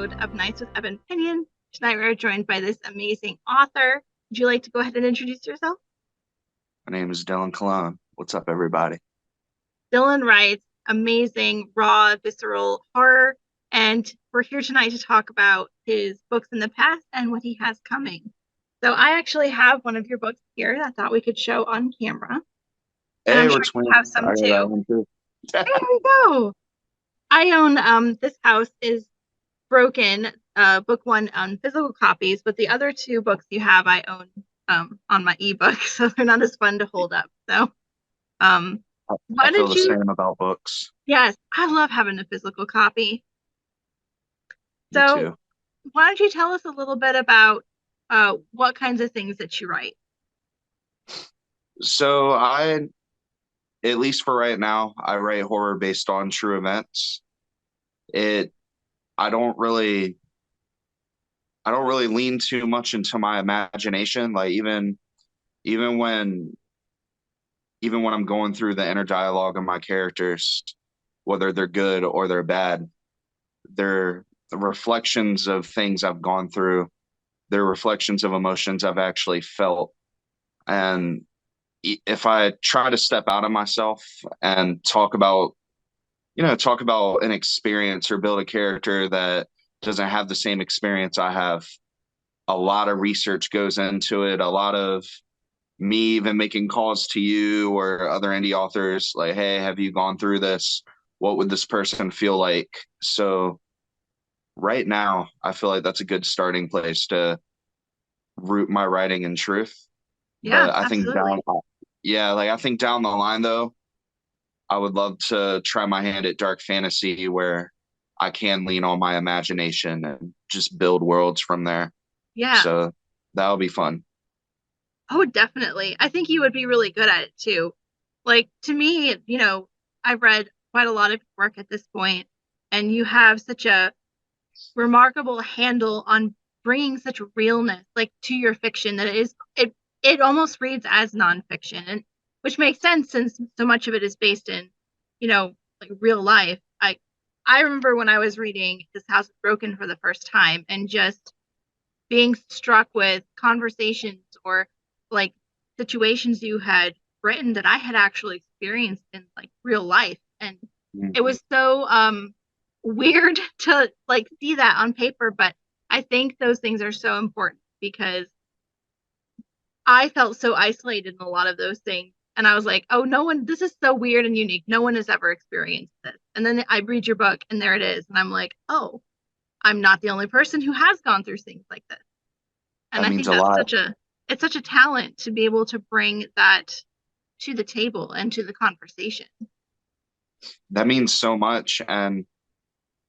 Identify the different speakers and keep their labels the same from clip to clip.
Speaker 1: episode of Nights with Ebon Pinion. Tonight we're joined by this amazing author. Would you like to go ahead and introduce yourself?
Speaker 2: My name is Dylan Colón. What's up, everybody?
Speaker 1: Dylan writes amazing, raw, visceral horror, and we're here tonight to talk about his books in the past and what he has coming. So I actually have one of your books here that I thought we could show on camera, and I'm
Speaker 2: Hey, we're
Speaker 1: sure you
Speaker 2: twins.
Speaker 1: have
Speaker 2: I
Speaker 1: some
Speaker 2: got that
Speaker 1: too.
Speaker 2: one too.
Speaker 1: There we go. I own This House is Broken, book one on physical copies, but the other two books you have I own on my ebook, so they're not as fun to hold up. So
Speaker 2: I
Speaker 1: why
Speaker 2: feel
Speaker 1: did
Speaker 2: the
Speaker 1: you
Speaker 2: same about books.
Speaker 1: yes, I love having a physical copy.
Speaker 2: Me
Speaker 1: So
Speaker 2: too.
Speaker 1: why don't you tell us a little bit about what kinds of things that you write?
Speaker 2: So at least for right now, I write horror based on true events. It, I don't really, I don't really lean too much into my imagination. Like even when, even when I'm going through the inner dialogue of my characters, whether they're good or they're bad, they're reflections of things I've gone through. They're reflections of emotions I've actually felt. And if I try to step out of myself and talk about an experience or build a character that doesn't have the same experience I have, a lot of research goes into it. A lot of me even making calls to you or other indie authors like, hey, have you gone through this? What would this person feel like? So right now, I feel like that's a good starting place to root my writing in truth.
Speaker 1: Yeah,
Speaker 2: But I think
Speaker 1: absolutely.
Speaker 2: I think down the line though, I would love to try my hand at dark fantasy where I can lean on my imagination and just build worlds from there.
Speaker 1: Yeah.
Speaker 2: So that'll be fun.
Speaker 1: Oh, definitely. I think you would be really good at it too. Like to me, I've read quite a lot of work at this point, and you have such a remarkable handle on bringing such realness like to your fiction that it almost reads as nonfiction, and which makes sense since so much of it is based in like real life. I remember when I was reading This House is Broken for the first time and just being struck with conversations or like situations you had written that I had actually experienced in like real life, and it
Speaker 2: Mhm.
Speaker 1: was so weird to like see that on paper, but I think those things are so important because I felt so isolated in a lot of those things. And I was like, oh, no one, this is so weird and unique. No one has ever experienced this. And then I read your book and there it is. And I'm like, oh, I'm not the only person who has gone through things like this. And
Speaker 2: That
Speaker 1: I
Speaker 2: means
Speaker 1: think
Speaker 2: a lot.
Speaker 1: it's such a talent to be able to bring that to the table and to the conversation.
Speaker 2: That means so much. And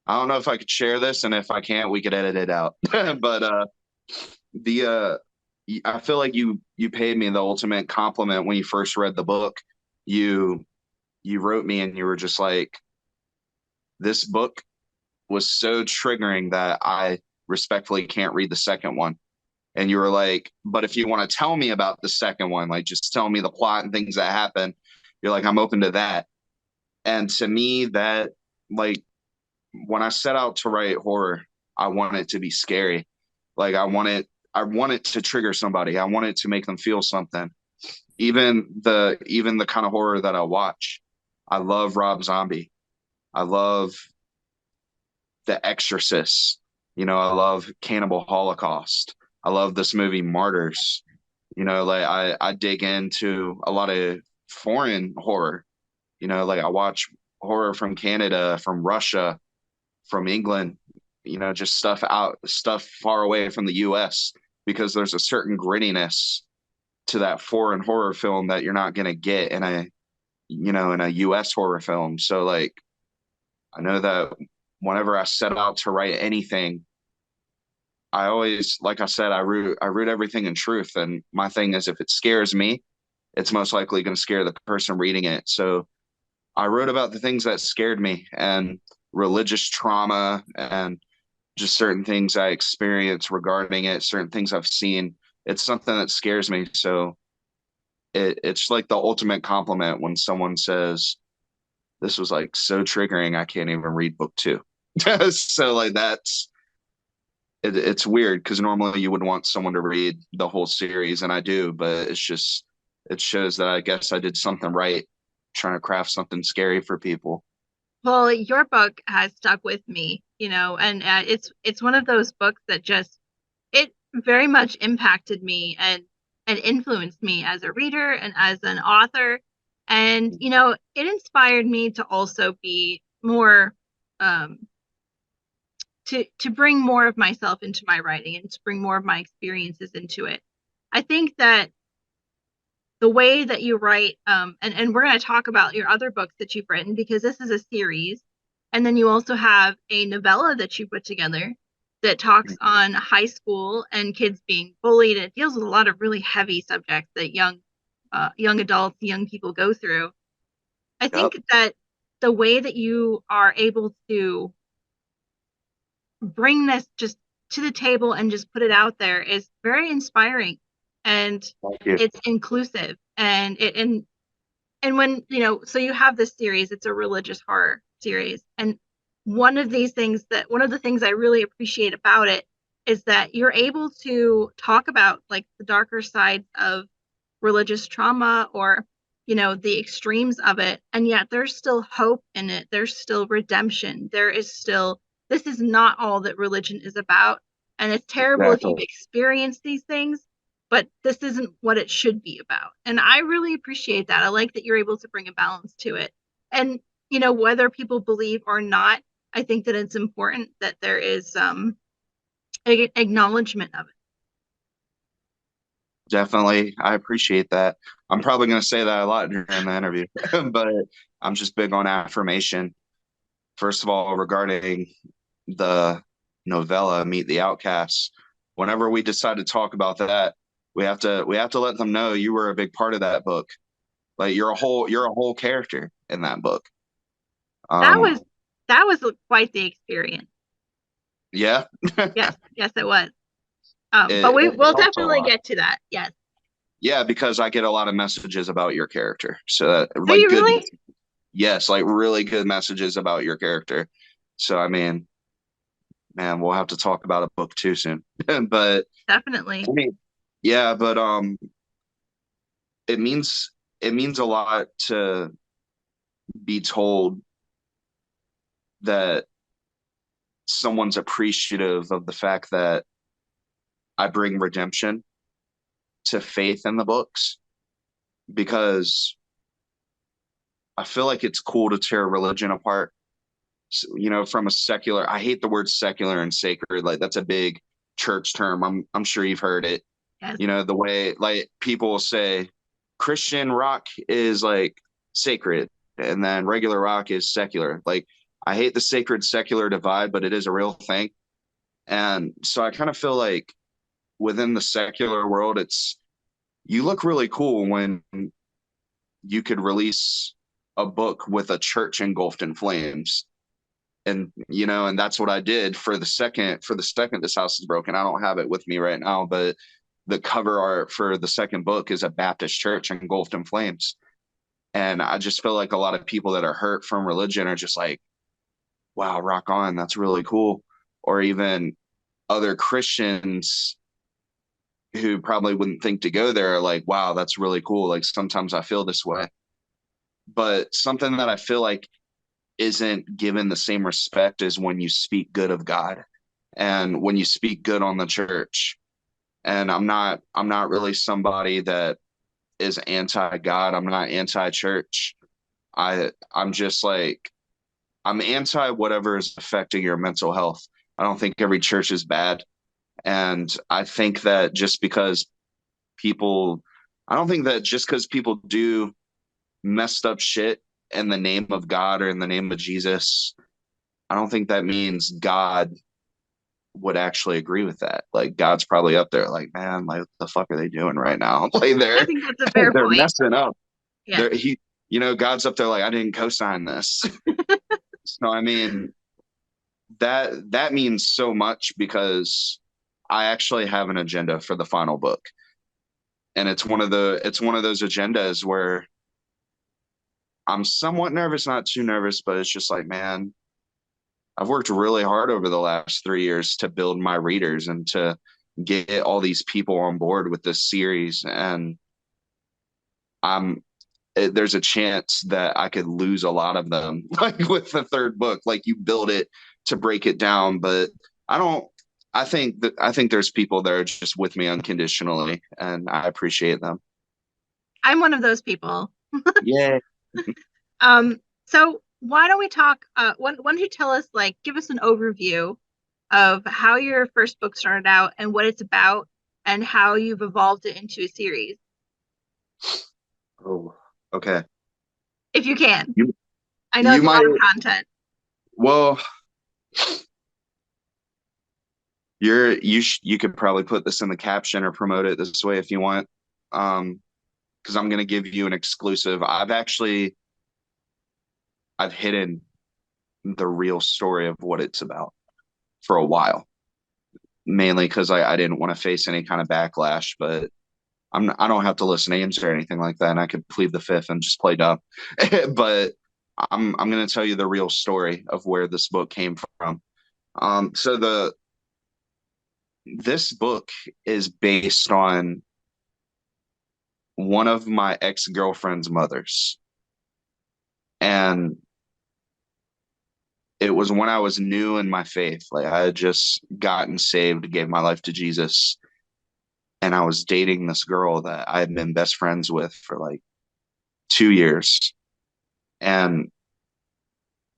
Speaker 2: I don't know if I could share this, and if I can't, we could edit it out. But the I feel like you paid me the ultimate compliment when you first read the book. You you wrote me and you were just like, this book was so triggering that I respectfully can't read the second one. And you were like, but if you want to tell me about the second one, like just tell me the plot and things that happen, you're like, I'm open to that. And to me, that like when I set out to write horror, I want it to be scary. Like I want it to trigger somebody. I want it to make them feel something. Even the kind of horror that I watch. I love Rob Zombie. I love The Exorcist. I love Cannibal Holocaust. I love this movie Martyrs. Like I dig into a lot of foreign horror. Like I watch horror from Canada, from Russia, from England, just stuff far away from the US because there's a certain grittiness to that foreign horror film that you're not going to get in a US horror film. So like I know that whenever I set out to write anything, I always, like I said, I root everything in truth. And my thing is, if it scares me, it's most likely going to scare the person reading it. So I wrote about the things that scared me and religious trauma and just certain things I experienced regarding it, certain things I've seen. It's something that scares me. So it's like the ultimate compliment when someone says, this was like so triggering, I can't even read book two. So like it's weird because normally you would want someone to read the whole series, and I do, but it's just it shows that I guess I did something right, trying to craft something scary for people.
Speaker 1: Well, your book has stuck with me, and it's one of those books that just it very much impacted me and influenced me as a reader and as an author. And it inspired me to also be more um to bring more of myself into my writing and to bring more of my experiences into it. I think that the way that you write, and we're going to talk about your other books that you've written because this is a series. And then you also have a novella that you put together that talks on high school and kids being bullied. It deals with a lot of really heavy subjects that young adults, young people go through. I
Speaker 2: Yep,
Speaker 1: think that the way that you are able to bring this just to the table and just put it out there is very inspiring, and
Speaker 2: thank you.
Speaker 1: it's inclusive, and when so you have this series, it's a religious horror series, and one of the things I really appreciate about it is that you're able to talk about like the darker sides of religious trauma, or the extremes of it, and yet there's still hope in it, there's still redemption, there is still, this is not all that religion is about, and it's terrible if you've
Speaker 2: Exactly.
Speaker 1: experienced these things, but this isn't what it should be about. And I really appreciate that. I like that you're able to bring a balance to it. And whether people believe or not, I think that it's important that there is acknowledgement of it.
Speaker 2: Definitely. I appreciate that. I'm probably going to say that a lot during the interview, but I'm just big on affirmation. First of all, regarding the novella Meet the Outcasts, whenever we decide to talk about that, we have to let them know you were a big part of that book. Like you're a whole character in that book.
Speaker 1: That
Speaker 2: Um,
Speaker 1: was that was quite the experience.
Speaker 2: yeah,
Speaker 1: Yes, yes, it was. But
Speaker 2: it,
Speaker 1: we
Speaker 2: it
Speaker 1: will
Speaker 2: helps a
Speaker 1: definitely
Speaker 2: lot.
Speaker 1: get to that. Yes.
Speaker 2: Yeah, because I get a lot of messages about your character. So
Speaker 1: Do
Speaker 2: like
Speaker 1: you
Speaker 2: good,
Speaker 1: really?
Speaker 2: yes, like really good messages about your character. So I mean, man, we'll have to talk about a book too soon. But
Speaker 1: Definitely.
Speaker 2: I mean, yeah, but it means it means a lot to be told that someone's appreciative of the fact that I bring redemption to faith in the books because I feel like it's cool to tear religion apart. So, from a secular, I hate the word secular and sacred. Like that's a big church term. I'm sure you've heard it.
Speaker 1: Yes.
Speaker 2: The way like people will say Christian rock is like sacred and then regular rock is secular. Like I hate the sacred secular divide, but it is a real thing. And so I kind of feel like within the secular world, it's you look really cool when you could release a book with a church engulfed in flames. And that's what I did for the second This House Is Broken. I don't have it with me right now, but the cover art for the second book is a Baptist church engulfed in flames. And I just feel like a lot of people that are hurt from religion are just like, wow, rock on, that's really cool. Or even other Christians who probably wouldn't think to go there are like, wow, that's really cool. Like sometimes I feel this way. But something that I feel like isn't given the same respect as when you speak good of God and when you speak good on the church. And I'm not really somebody that is anti-God. I'm not anti-church. I'm just like I'm anti whatever is affecting your mental health. I don't think every church is bad. And people I don't think that just because people do messed up shit in the name of God or in the name of Jesus, I don't think that means God would actually agree with that. Like God's probably up there, like, man, like what the fuck are they doing right now? Like
Speaker 1: I
Speaker 2: they're
Speaker 1: think that's a fair
Speaker 2: they're
Speaker 1: point.
Speaker 2: messing up.
Speaker 1: Yes.
Speaker 2: They're he, God's up there, like I didn't co-sign this. So I mean, that means so much because I actually have an agenda for the final book, and it's one of those agendas where I'm somewhat nervous, not too nervous, but it's just like, man, I've worked really hard over the last 3 years to build my readers and to get all these people on board with this series. And I'm there's a chance that I could lose a lot of them, like with the third book. Like you build it to break it down, but I don't. I think there's people that are just with me unconditionally, and I appreciate them.
Speaker 1: I'm one of those people.
Speaker 2: Yeah.
Speaker 1: So why don't we talk? Why don't you tell us, like, give us an overview of how your first book started out and what it's about, and how you've evolved it into a series,
Speaker 2: Oh, okay.
Speaker 1: if you can.
Speaker 2: You
Speaker 1: I know
Speaker 2: you
Speaker 1: it's a
Speaker 2: might
Speaker 1: lot of content.
Speaker 2: well you could probably put this in the caption or promote it this way if you want. Because I'm gonna give you an exclusive. I've hidden the real story of what it's about for a while, mainly because I didn't want to face any kind of backlash. But I don't have to list names or anything like that, and I could plead the fifth and just play dumb. But I'm gonna tell you the real story of where this book came from. So the this book is based on one of my ex-girlfriend's mothers. And it was when I was new in my faith. Like I had just gotten saved, gave my life to Jesus, and I was dating this girl that I had been best friends with for like 2 years. And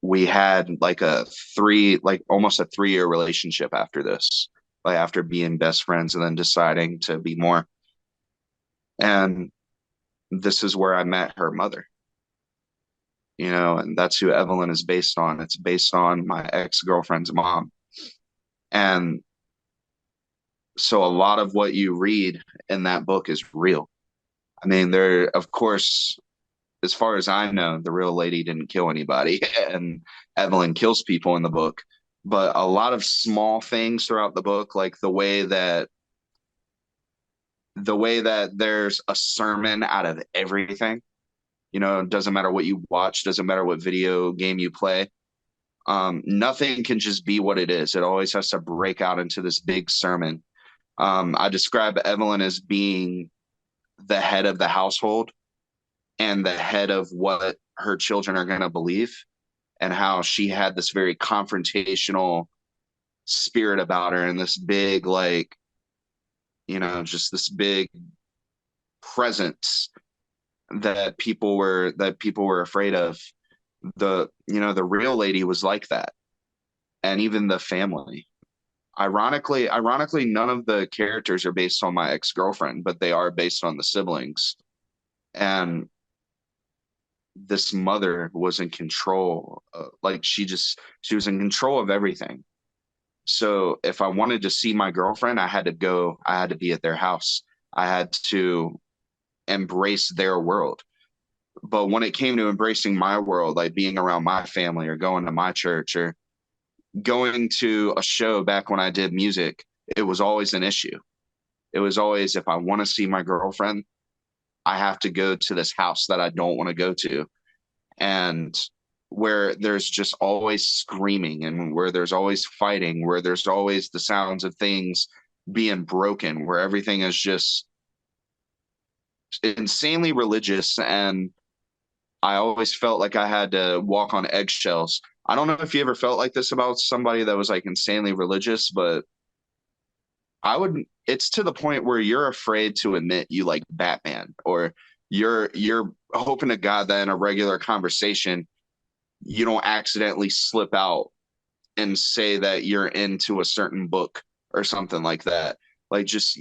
Speaker 2: we had like like almost a 3 year relationship after this, like after being best friends and then deciding to be more. And this is where I met her mother, and that's who Evelyn is based on. It's based on my ex-girlfriend's mom. And so a lot of what you read in that book is real. I mean, of course, as far as I know, the real lady didn't kill anybody, and Evelyn kills people in the book. But a lot of small things throughout the book, like the way that there's a sermon out of everything. It doesn't matter what you watch, doesn't matter what video game you play. Nothing can just be what it is. It always has to break out into this big sermon. I describe Evelyn as being the head of the household and the head of what her children are going to believe, and how she had this very confrontational spirit about her and this big, like, just this big presence that people were afraid of. The real lady was like that, and even the family. Ironically, none of the characters are based on my ex-girlfriend, but they are based on the siblings. And this mother was in control. Like she was in control of everything. So if I wanted to see my girlfriend, I had to be at their house. I had to embrace their world. But when it came to embracing my world, like being around my family or going to my church or going to a show back when I did music, it was always an issue. It was always, if I want to see my girlfriend, I have to go to this house that I don't want to go to. And where there's just always screaming and where there's always fighting, where there's always the sounds of things being broken, where everything is just insanely religious. And I always felt like I had to walk on eggshells. I don't know if you ever felt like this about somebody that was like insanely religious, but it's to the point where you're afraid to admit you like Batman, or you're hoping to God that in a regular conversation you don't accidentally slip out and say that you're into a certain book or something like that. Like just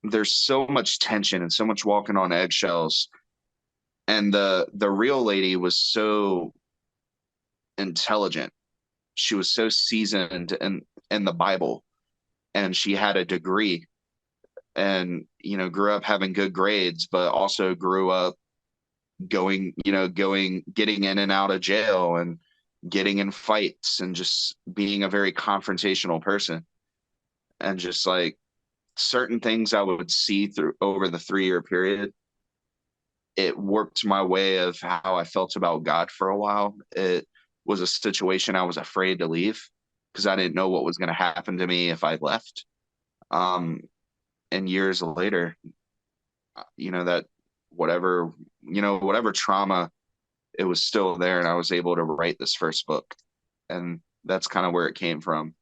Speaker 2: there's so much tension and so much walking on eggshells. And the real lady was so intelligent. She was so seasoned in the Bible, and she had a degree, and grew up having good grades, but also grew up getting in and out of jail and getting in fights and just being a very confrontational person. And just like certain things I would see through over the 3 year period, it warped my way of how I felt about God for a while. was a situation I was afraid to leave because I didn't know what was going to happen to me if I left. Um, and years later, that whatever, whatever trauma, it was still there, and I was able to write this first book. And that's kind of where it came from.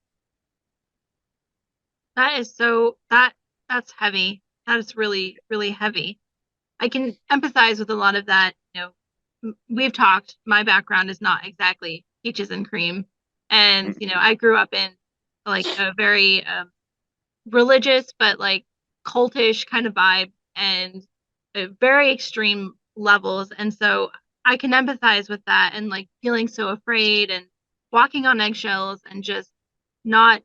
Speaker 1: That is that's heavy. That is really, really heavy. I can empathize with a lot of that. We've talked, my background is not exactly peaches and cream. And, I grew up in like a very religious, but like cultish kind of vibe and very extreme levels. And so I can empathize with that and like feeling so afraid and walking on eggshells and just not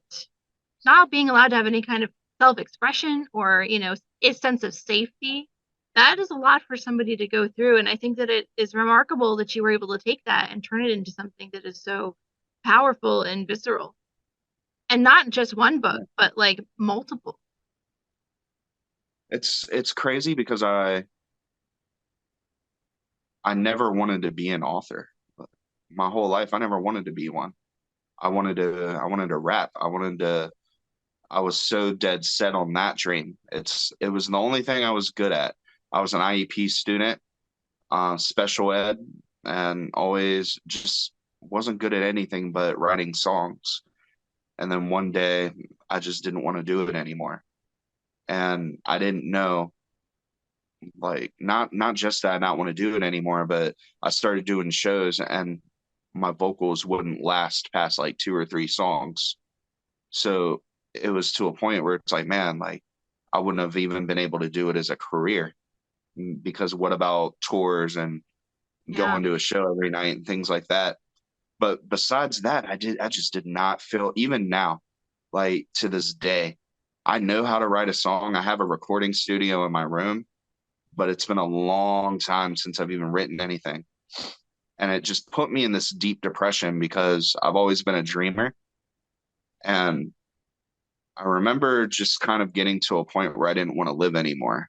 Speaker 1: not being allowed to have any kind of self-expression or, a sense of safety. That is a lot for somebody to go through. And I think that it is remarkable that you were able to take that and turn it into something that is so powerful and visceral. And not just one book, but like multiple.
Speaker 2: It's crazy because I never wanted to be an author. My whole life, I never wanted to be one. I wanted to rap. I was so dead set on that dream. It was the only thing I was good at. I was an IEP student, special ed, and always just wasn't good at anything but writing songs. And then one day I just didn't want to do it anymore. And I didn't know, like, not just that I not want to do it anymore, but I started doing shows and my vocals wouldn't last past like two or three songs. So it was to a point where it's like, man, like I wouldn't have even been able to do it as a career because what about tours and
Speaker 1: Yeah.
Speaker 2: going to a show every night and things like that? But besides that, I just did not feel, even now, like to this day, I know how to write a song. I have a recording studio in my room, but it's been a long time since I've even written anything. And it just put me in this deep depression because I've always been a dreamer. And I remember just kind of getting to a point where I didn't want to live anymore.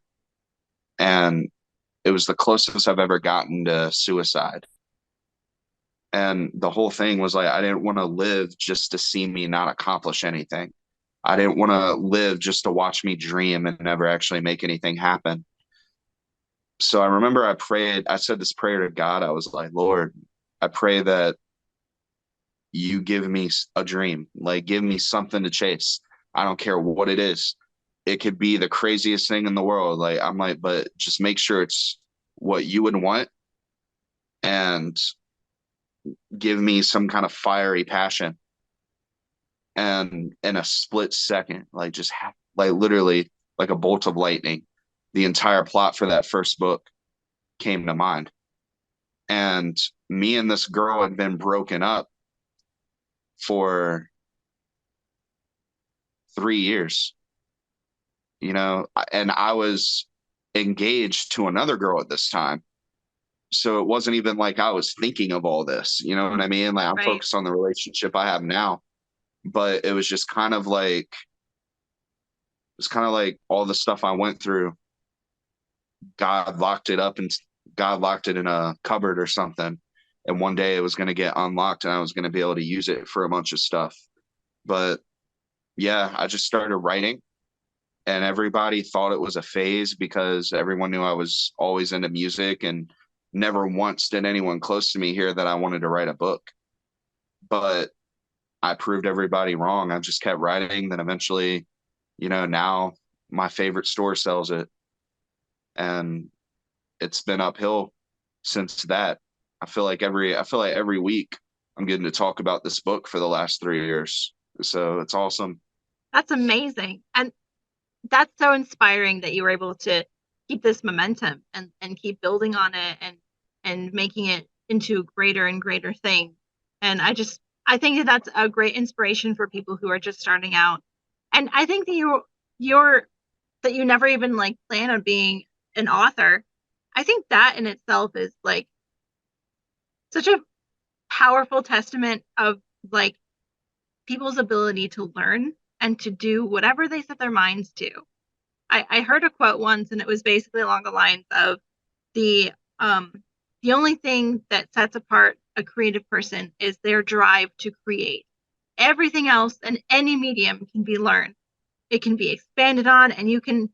Speaker 2: And it was the closest I've ever gotten to suicide. And the whole thing was like, I didn't want to live just to see me not accomplish anything. I didn't want to live just to watch me dream and never actually make anything happen. So I remember I prayed, I said this prayer to God. I was like, Lord, I pray that you give me a dream, like give me something to chase. I don't care what it is. It could be the craziest thing in the world. Like, I'm like, but just make sure it's what you would want and give me some kind of fiery passion. And in a split second, like like literally like a bolt of lightning, the entire plot for that first book came to mind. And me and this girl had been broken up for 3 years, and I was engaged to another girl at this time. So it wasn't even like I was thinking of all this, you know what I mean? Like I'm
Speaker 1: Right.
Speaker 2: focused on the relationship I have now, but it was just kind of like, it's kind of like all the stuff I went through, God locked it up and God locked it in a cupboard or something. And one day it was going to get unlocked and I was going to be able to use it for a bunch of stuff. But yeah, I just started writing and everybody thought it was a phase because everyone knew I was always into music and never once did anyone close to me hear that I wanted to write a book. But I proved everybody wrong. I just kept writing. Then eventually, now my favorite store sells it. And it's been uphill since that. I feel like every week I'm getting to talk about this book for the last 3 years. So it's awesome.
Speaker 1: That's amazing. And that's so inspiring that you were able to keep this momentum and keep building on it and making it into greater and greater things. And I think that that's a great inspiration for people who are just starting out. And I think that you're that you never even like plan on being an author. I think that in itself is like such a powerful testament of like people's ability to learn and to do whatever they set their minds to. I heard a quote once and it was basically along the lines of the um the only thing that sets apart a creative person is their drive to create. Everything else in any medium can be learned. It can be expanded on, and you can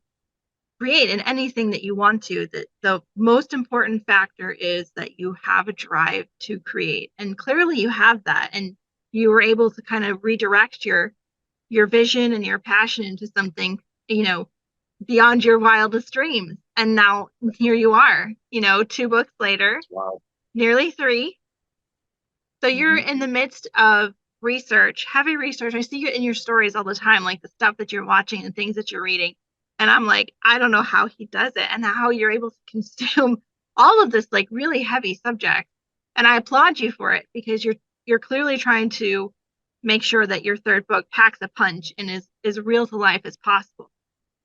Speaker 1: create in anything that you want to. The most important factor is that you have a drive to create. And clearly you have that. And you were able to kind of redirect your vision and your passion into something, beyond your wildest dreams. And now here you are, 2 books later,
Speaker 2: Wow.
Speaker 1: nearly three. So you're
Speaker 2: Mhm.
Speaker 1: in the midst of research, heavy research. I see you in your stories all the time, like the stuff that you're watching and things that you're reading. And I'm like, I don't know how he does it and how you're able to consume all of this like really heavy subject. And I applaud you for it because you're clearly trying to make sure that your third book packs a punch and is real to life as possible.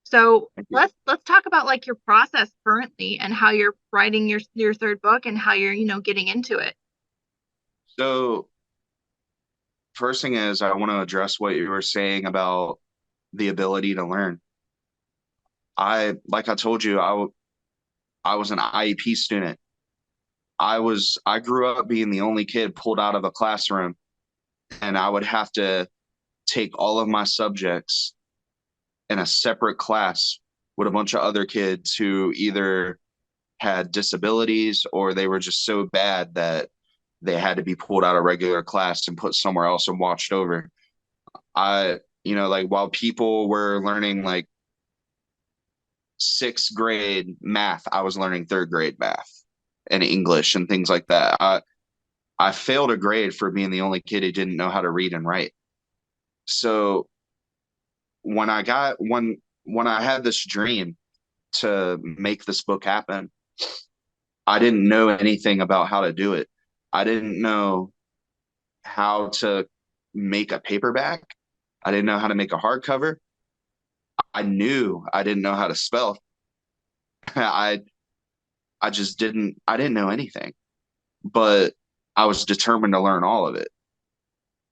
Speaker 1: So
Speaker 2: Thank you.
Speaker 1: let's talk about like your process currently and how you're writing your third book and how you're, getting into it.
Speaker 2: So first thing is I want to address what you were saying about the ability to learn. Like I told you, I was an IEP student. I grew up being the only kid pulled out of a classroom, and I would have to take all of my subjects in a separate class with a bunch of other kids who either had disabilities or they were just so bad that they had to be pulled out of regular class and put somewhere else and watched over. Like while people were learning like sixth grade math, I was learning third grade math and English and things like that. I failed a grade for being the only kid who didn't know how to read and write. So when I had this dream to make this book happen, I didn't know anything about how to do it. I didn't know how to make a paperback. I didn't know how to make a hardcover. I knew I didn't know how to spell. I I just didn't know anything. But I was determined to learn all of it.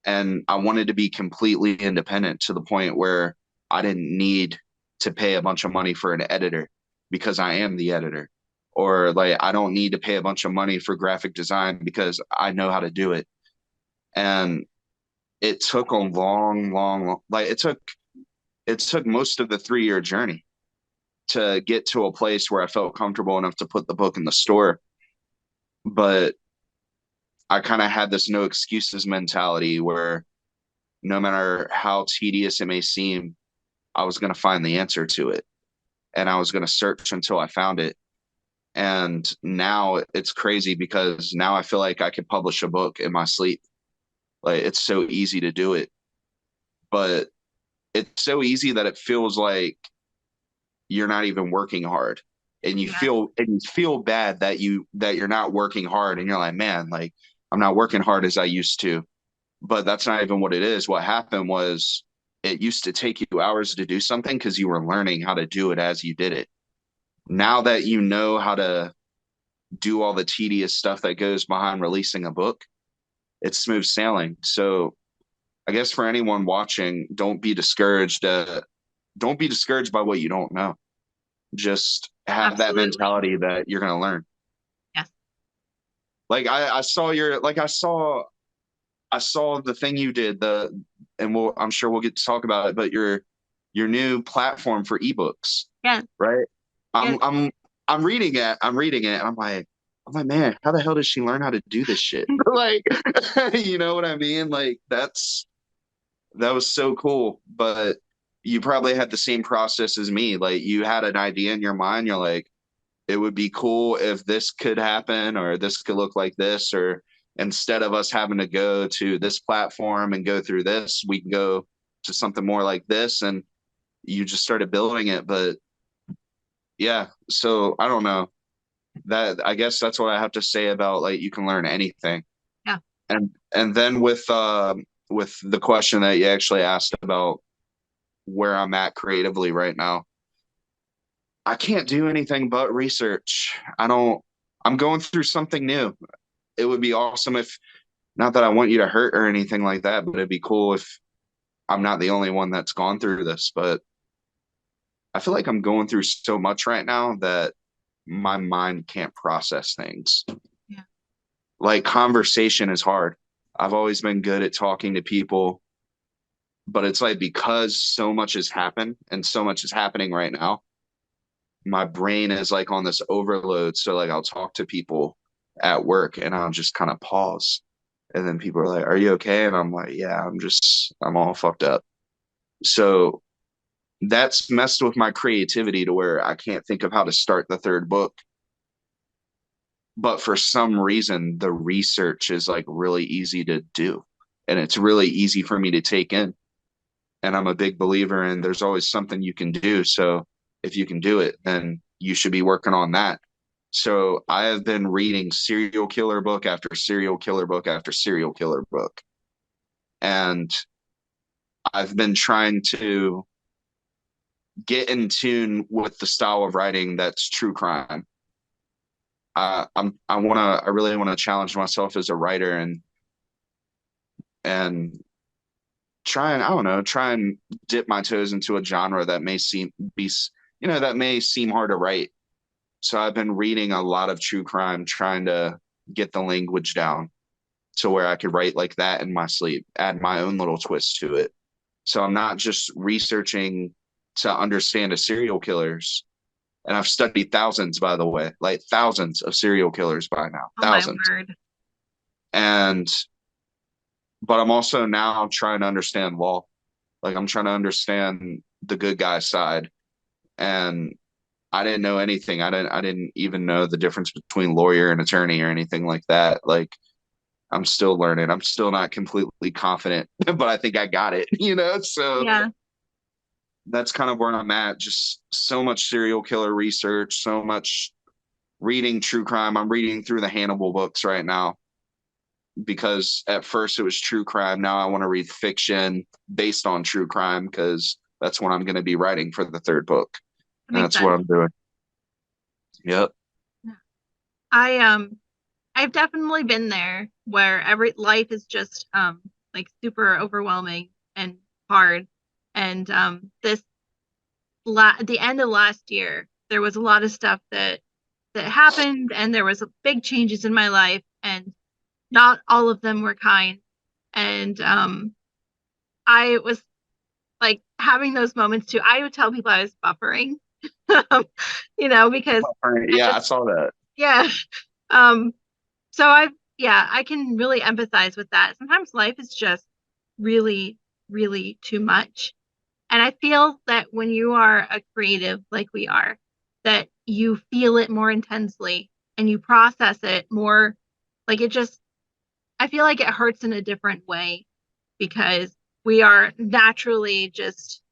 Speaker 2: And I wanted to be completely independent to the point where I didn't need to pay a bunch of money for an editor because I am the editor. Or like I don't need to pay a bunch of money for graphic design because I know how to do it. And it took a long, like it took most of the 3 year journey to get to a place where I felt comfortable enough to put the book in the store. But I kind of had this no excuses mentality where no matter how tedious it may seem, I was going to find the answer to it and I was going to search until I found it. And now it's crazy because now I feel like I could publish a book in my sleep. Like it's so easy to do it, but it's so easy that it feels like you're not even working hard.
Speaker 1: Yeah,
Speaker 2: And you feel bad that you're not working hard and you're like, man, like I'm not working hard as I used to. But that's not even what it is. What happened was it used to take you hours to do something because you were learning how to do it as you did it. Now that you know how to do all the tedious stuff that goes behind releasing a book, it's smooth sailing. So I guess for anyone watching, don't be discouraged. Don't be discouraged by what you don't know. Just have that
Speaker 1: absolutely.
Speaker 2: mentality that you're going to learn.
Speaker 1: Yes.
Speaker 2: Like I saw your, like I saw the thing you did, and I'm sure we'll get to talk about it, but your new platform for ebooks,
Speaker 1: Yes.
Speaker 2: right?
Speaker 1: Yes.
Speaker 2: I'm I'm I'm reading it, and I'm like, man, how the hell did she learn how to do this shit? Like, you know what I mean? Like that was so cool. But you probably had the same process as me. Like you had an idea in your mind, you're like, it would be cool if this could happen or this could look like this, or instead of us having to go to this platform and go through this, we can go to something more like this. And you just started building it. But yeah, so I don't know, that I guess that's what I have to say about like you can learn anything.
Speaker 1: Yeah.
Speaker 2: And then with the question that you actually asked about where I'm at creatively right now, I can't do anything but research. I'm going through something new. It would be awesome if, not that I want you to hurt or anything like that, but it'd be cool if I'm not the only one that's gone through this. But I feel like I'm going through so much right now that my mind can't process things.
Speaker 1: Yeah.
Speaker 2: like conversation is hard. I've always been good at talking to people, but it's like because so much has happened and so much is happening right now, my brain is like on this overload. So like I'll talk to people at work and I'll just kind of pause. And then people are like, "Are you okay?" And I'm like, "Yeah, I'm all fucked up." So that's messed with my creativity to where I can't think of how to start the third book. But for some reason, the research is like really easy to do. And it's really easy for me to take in. And I'm a big believer in there's always something you can do. So if you can do it, then you should be working on that. So I have been reading serial killer book after serial killer book after serial killer book. And I've been trying to get in tune with the style of writing that's true crime. I really want to challenge myself as a writer and I don't know, try and dip my toes into a genre that may that may seem hard to write. So I've been reading a lot of true crime, trying to get the language down to where I could write like that in my sleep, add my own little twist to it. So I'm not just researching to understand a serial killers. And I've studied thousands, by the way, like thousands of serial killers by now,
Speaker 1: Oh my
Speaker 2: thousands.
Speaker 1: word.
Speaker 2: And but I'm also now trying to understand law. Like I'm trying to understand the good guy side. And I didn't know anything. I didn't even know the difference between lawyer and attorney or anything like that. Like I'm still learning. I'm still not completely confident, but I think I got it, So
Speaker 1: Yeah.
Speaker 2: that's kind of where I'm at. Just so much serial killer research, so much reading true crime. I'm reading through the Hannibal books right now because at first it was true crime. Now I want to read fiction based on true crime because that's what I'm going to be writing for the third book.
Speaker 1: That
Speaker 2: And
Speaker 1: makes
Speaker 2: that's what
Speaker 1: sense.
Speaker 2: I'm doing. Yep.
Speaker 1: Yeah. I I've definitely been there where every life is just like super overwhelming and hard. And this the end of last year, there was a lot of stuff that happened, and there was big changes in my life, and not all of them were kind. And I was like having those moments too. I would tell people I was buffering, because I
Speaker 2: Yeah, I
Speaker 1: just
Speaker 2: saw that.
Speaker 1: yeah. Um, so I can really empathize with that. Sometimes life is just really, really too much. And I feel that when you are a creative like we are, that you feel it more intensely and you process it more. Like it just, I feel like it hurts in a different way because we are naturally just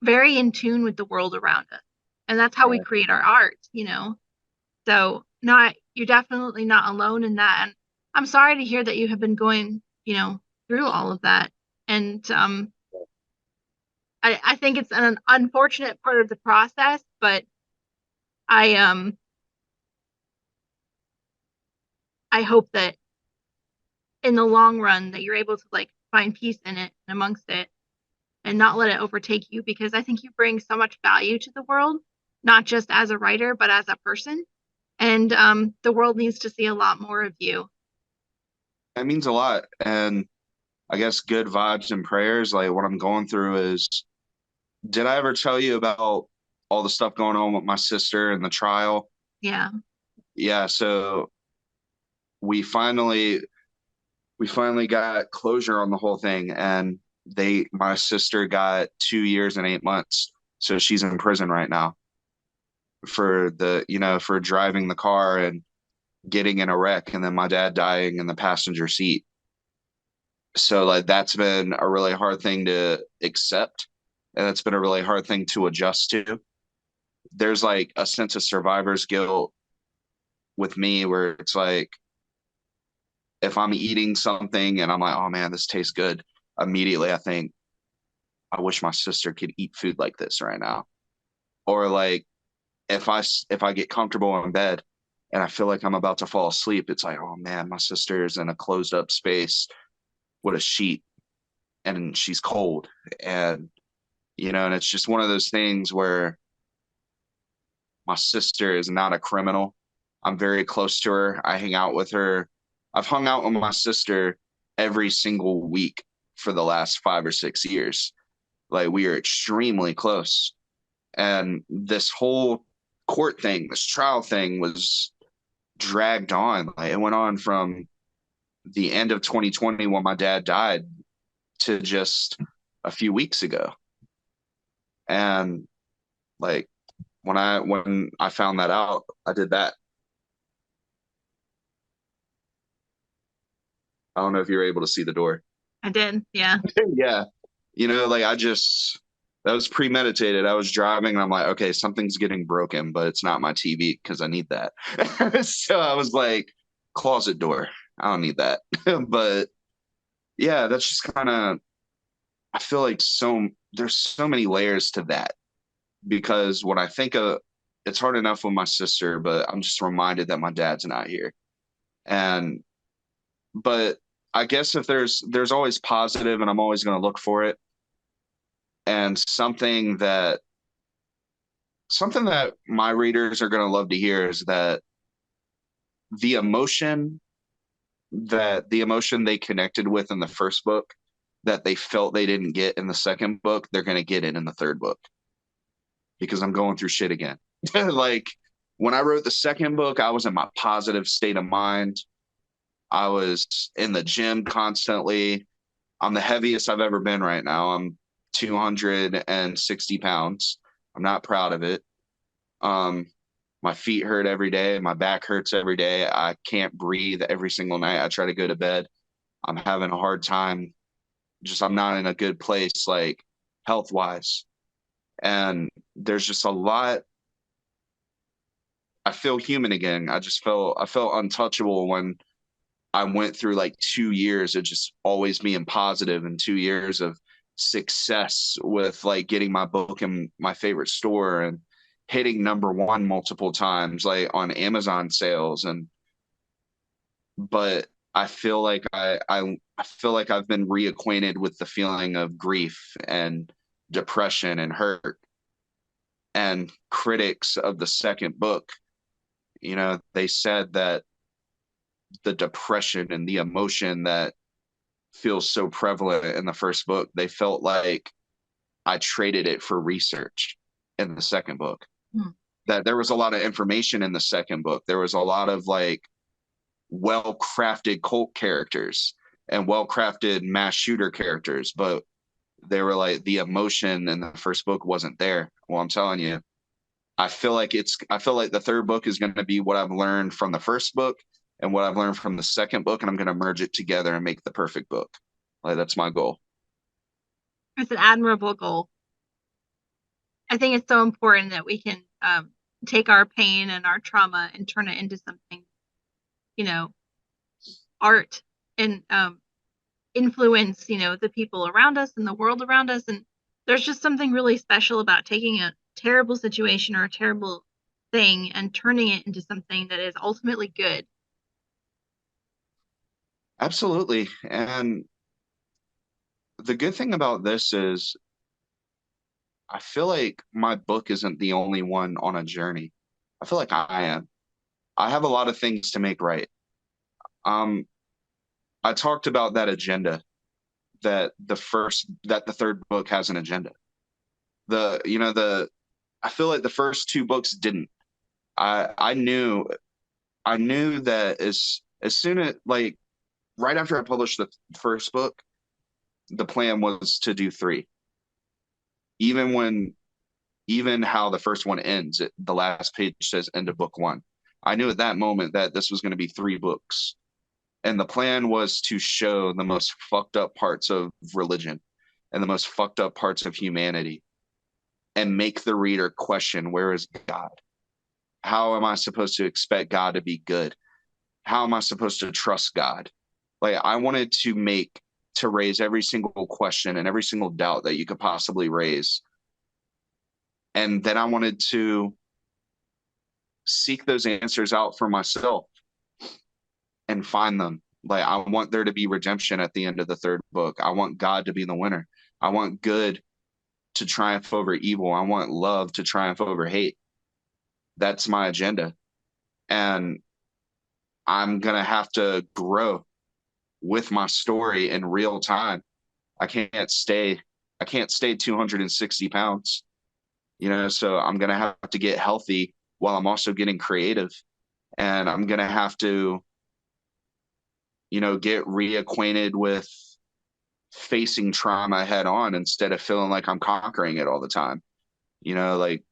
Speaker 1: very in tune with the world around us. And that's how we
Speaker 2: Right.
Speaker 1: create our art. So not you're definitely not alone in that. And I'm sorry to hear that you have been going through all of that. And I think it's an unfortunate part of the process, but I um I hope that in the long run that you're able to like find peace in it and amongst it and not let it overtake you because I think you bring so much value to the world, not just as a writer, but as a person. And the world needs to see a lot more of you.
Speaker 2: That means a lot. And I guess good vibes and prayers. Like what I'm going through is, did I ever tell you about all the stuff going on with my sister and the trial?
Speaker 1: Yeah.
Speaker 2: Yeah, so we finally we finally got closure on the whole thing and my sister got 2 years and 8 months. So she's in prison right now for driving the car and getting in a wreck and then my dad dying in the passenger seat. So like that's been a really hard thing to accept and it's been a really hard thing to adjust to. There's like a sense of survivor's guilt with me where it's like if I'm eating something and I'm like, oh man, this tastes good, immediately I think, I wish my sister could eat food like this right now. Or like if I get comfortable in bed and I feel like I'm about to fall asleep, it's like, oh man, my sister is in a closed up space with a sheet and she's cold. And and it's just one of those things where my sister is not a criminal. I'm very close to her. I hang out with her I've hung out with my sister every single week for the last 5 or 6 years. Like we are extremely close. And this whole court thing, this trial thing was dragged on. Like it went on from the end of 2020 when my dad died to just a few weeks ago. And like when I found that out, I did that. I don't know if you're able to see the door.
Speaker 1: I did. Yeah.
Speaker 2: Yeah. Like that was premeditated. I was driving and I'm like, okay, something's getting broken, but it's not my TV because I need that. So I was like, closet door. I don't need that. But yeah, that's just kind of, I feel like there's so many layers to that because when I think of, it's hard enough with my sister, but I'm just reminded that my dad's not here. And, but I guess if there's always positive and I'm always going to look for it. And something that my readers are going to love to hear is that the emotion the emotion they connected with in the first book that they felt they didn't get in the second book, they're going to get it in the third book because I'm going through shit again. Like when I wrote the second book, I was in my positive state of mind. I was in the gym constantly. I'm the heaviest I've ever been right now. I'm 260 pounds. I'm not proud of it. Um, my feet hurt every day. My back hurts every day. I can't breathe every single night. I try to go to bed. I'm having a hard time. I'm not in a good place, like health wise. And there's just a lot. I feel human again. I felt untouchable when I went through like 2 years of just always being positive and 2 years of success with like getting my book in my favorite store and hitting number one multiple times, like on Amazon sales. But I feel like I feel like I've been reacquainted with the feeling of grief and depression and hurt. And critics of the second book, they said that the depression and the emotion that feels so prevalent in the first book, they felt like I traded it for research in the second book.
Speaker 1: Hmm.
Speaker 2: That there was a lot of information in the second book. There was a lot of like well crafted cult characters and well crafted mass shooter characters, but they were like the emotion in the first book wasn't there. Well, I'm telling you, I feel like the third book is going to be what I've learned from the first book and what I've learned from the second book, and I'm going to merge it together and make the perfect book. Like that's my goal.
Speaker 1: It's an admirable goal. I think it's so important that we can take our pain and our trauma and turn it into something, you know, art and influence, the people around us and the world around us. And there's just something really special about taking a terrible situation or a terrible thing and turning it into something that is ultimately good.
Speaker 2: Absolutely. And the good thing about this is I feel like my book isn't the only one on a journey. I feel like I am. I have a lot of things to make right. Um, I talked about that agenda that the third book has an agenda. I feel like the first two books didn't. I knew that as soon as like right after I published the first book, the plan was to do three. Even when even how the first one ends, the last page says end of book one. I knew at that moment that this was going to be three books. And the plan was to show the most fucked up parts of religion and the most fucked up parts of humanity and make the reader question, where is God? How am I supposed to expect God to be good? How am I supposed to trust God? Like I wanted to raise every single question and every single doubt that you could possibly raise. And then I wanted to seek those answers out for myself and find them. Like I want there to be redemption at the end of the third book. I want God to be the winner. I want good to triumph over evil. I want love to triumph over hate. That's my agenda. And I'm gonna have to grow with my story in real time. I can't stay I can't stay 260 pounds, so I'm gonna have to get healthy while I'm also getting creative. And I'm gonna have to, get reacquainted with facing trauma head on instead of feeling like I'm conquering it all the time. Like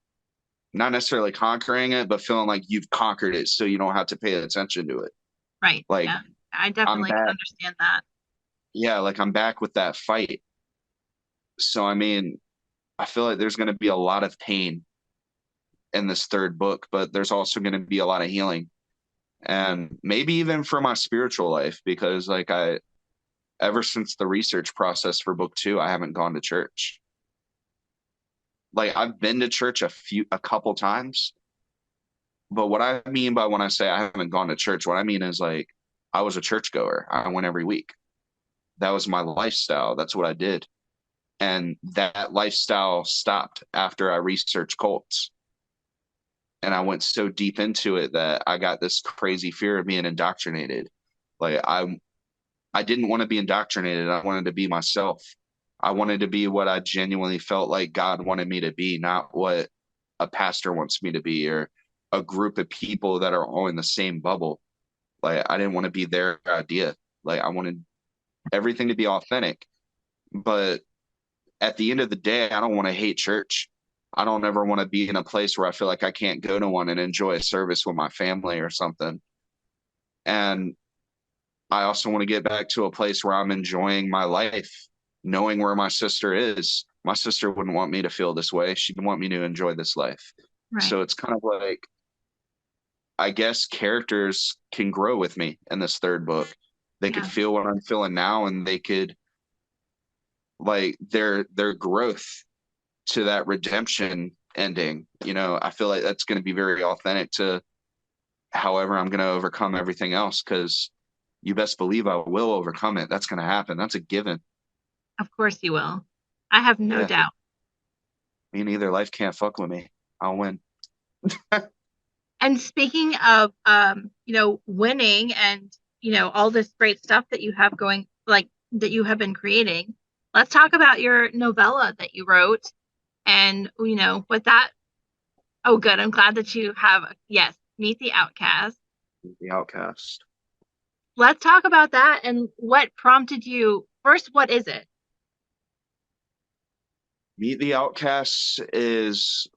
Speaker 2: not necessarily conquering it, but feeling like you've conquered it so you don't have to pay attention to it.
Speaker 1: Right.
Speaker 2: Like
Speaker 1: Yeah. I
Speaker 2: I'm
Speaker 1: definitely can
Speaker 2: back.
Speaker 1: understand that.
Speaker 2: Yeah, like I'm back with that fight. So I mean, I feel like there's going to be a lot of pain in this third book, but there's also going to be a lot of healing. And maybe even for my spiritual life, because like ever since the research process for book two, I haven't gone to church. Like I've been to church a couple times, but what I mean by when I say I haven't gone to church, what I mean is like I was a churchgoer. I went every week. That was my lifestyle. That's what I did. And that lifestyle stopped after I researched cults. And I went so deep into it that I got this crazy fear of being indoctrinated. Like I didn't want to be indoctrinated. I wanted to be myself. I wanted to be what I genuinely felt like God wanted me to be, not what a pastor wants me to be or a group of people that are all in the same bubble. Like I didn't want to be their idea. Like I wanted everything to be authentic. But at the end of the day, I don't want to hate church. I don't ever want to be in a place where I feel like I can't go to one and enjoy a service with my family or something. And I also want to get back to a place where I'm enjoying my life, knowing where my sister is. My sister wouldn't want me to feel this way. She'd want me to enjoy this life.
Speaker 1: Right.
Speaker 2: So it's kind of like, I guess characters can grow with me in this third book. They could
Speaker 1: Yeah.
Speaker 2: feel what I'm feeling now and they could like their growth to that redemption ending. I feel like that's going to be very authentic to however I'm going to overcome everything else because you best believe I will overcome it. That's going to happen. That's a given.
Speaker 1: Of course you will. I have no
Speaker 2: Yeah.
Speaker 1: doubt.
Speaker 2: Me neither. Life can't fuck with me. I'll win.
Speaker 1: And speaking of winning and all this great stuff that you have going, like that you have been creating, let's talk about your novella that you wrote and what that. Oh, good. I'm glad that you have, yes, Meet the Outcast.
Speaker 2: The outcast.
Speaker 1: Let's talk about that and what prompted you. First, what is it?
Speaker 2: Meet the outcasts is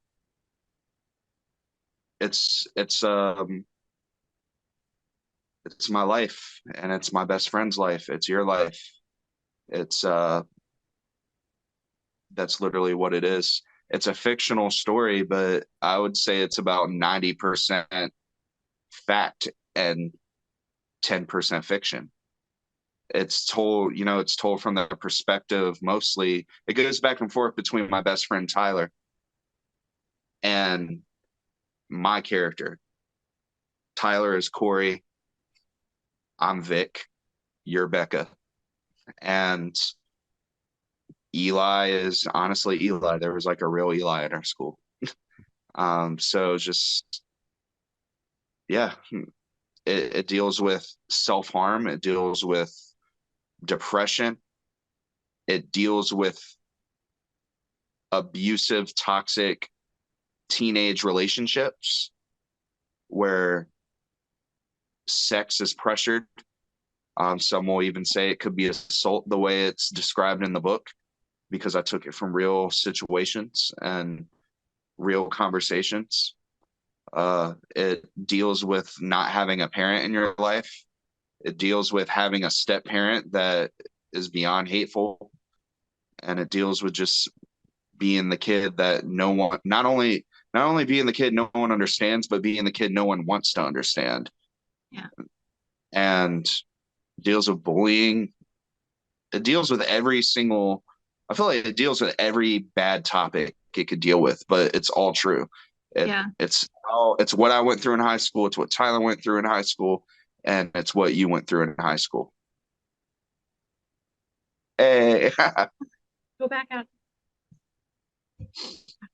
Speaker 2: it's it's my life and it's my best friend's life. It's your life. It's That's literally what it is. It's a fictional story, but I would say it's about 90% fact and 10% fiction. It's told from the perspective mostly. It goes back and forth between my best friend Tyler and my character. Tyler is Corey. I'm Vic. You're Becca. And Eli is honestly Eli. There was like a real Eli at our school. So just yeah, it deals with self-harm, it deals with depression, it deals with abusive, toxic teenage relationships where sex is pressured. Some will even say it could be assault the way it's described in the book because I took it from real situations and real conversations. It deals with not having a parent in your life. It deals with having a step parent that is beyond hateful. And it deals with just being the kid that no one, not only being the kid no one understands, but being the kid no one wants to understand.
Speaker 1: Yeah.
Speaker 2: And deals with bullying. It deals with every single, I feel like it deals with every bad topic it could deal with, but it's all true.
Speaker 1: Yeah.
Speaker 2: It's what I went through in high school. It's what Tyler went through in high school, and it's what you went through in high school. Hey,
Speaker 1: Go back out.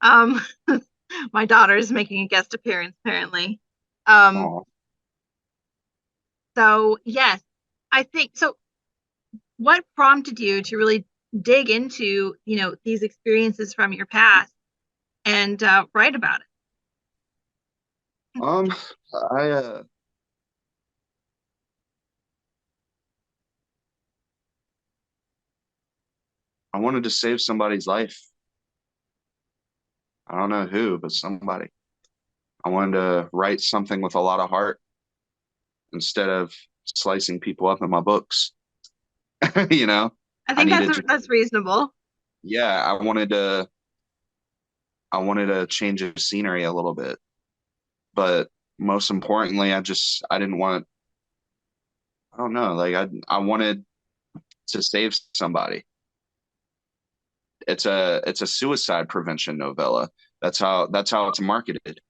Speaker 1: Um, my daughter is making a guest appearance apparently. Um,
Speaker 2: oh,
Speaker 1: So yes, I think so. What prompted you to really dig into, these experiences from your past and write about it?
Speaker 2: Um, I uh, I wanted to save somebody's life. I don't know who, but somebody. I wanted to write something with a lot of heart instead of slicing people up in my books. You know,
Speaker 1: I
Speaker 2: I
Speaker 1: think
Speaker 2: needed to,
Speaker 1: that's reasonable.
Speaker 2: yeah, I wanted to change the scenery a little bit. But most importantly, I didn't want, I don't know, like I wanted to save somebody. It's a suicide prevention novella. That's how it's marketed.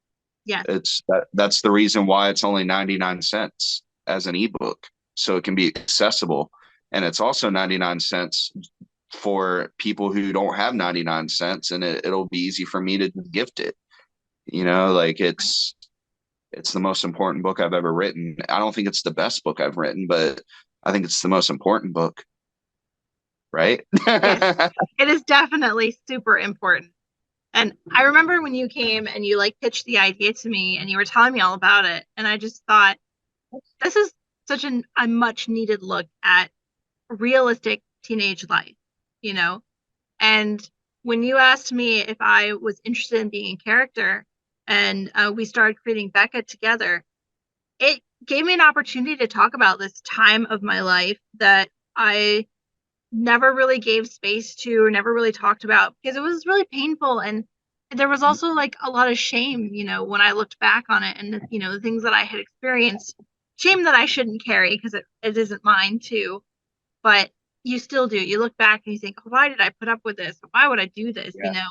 Speaker 1: Yes,
Speaker 2: That's the reason why it's only 99 cents as an ebook, so it can be accessible. And it's also 99 cents for people who don't have 99 cents, and it'll be easy for me to gift it. Like it's the most important book I've ever written. I don't think it's the best book I've written, but I think it's the most important book, right?
Speaker 1: yes, it is definitely super important. And I remember when you came and you like pitched the idea to me and you were telling me all about it, and I just thought this is such a much needed look at realistic teenage life, you know? And when you asked me if I was interested in being a character and we started creating Becca together, it gave me an opportunity to talk about this time of my life that I never really gave space to or never really talked about because it was really painful. And there was also like a lot of shame, when I looked back on it and, the things that I had experienced, shame that I shouldn't carry because it isn't mine too. But you still do. You look back and you think, oh, why did I put up with this? Why would I do this?
Speaker 2: Yeah.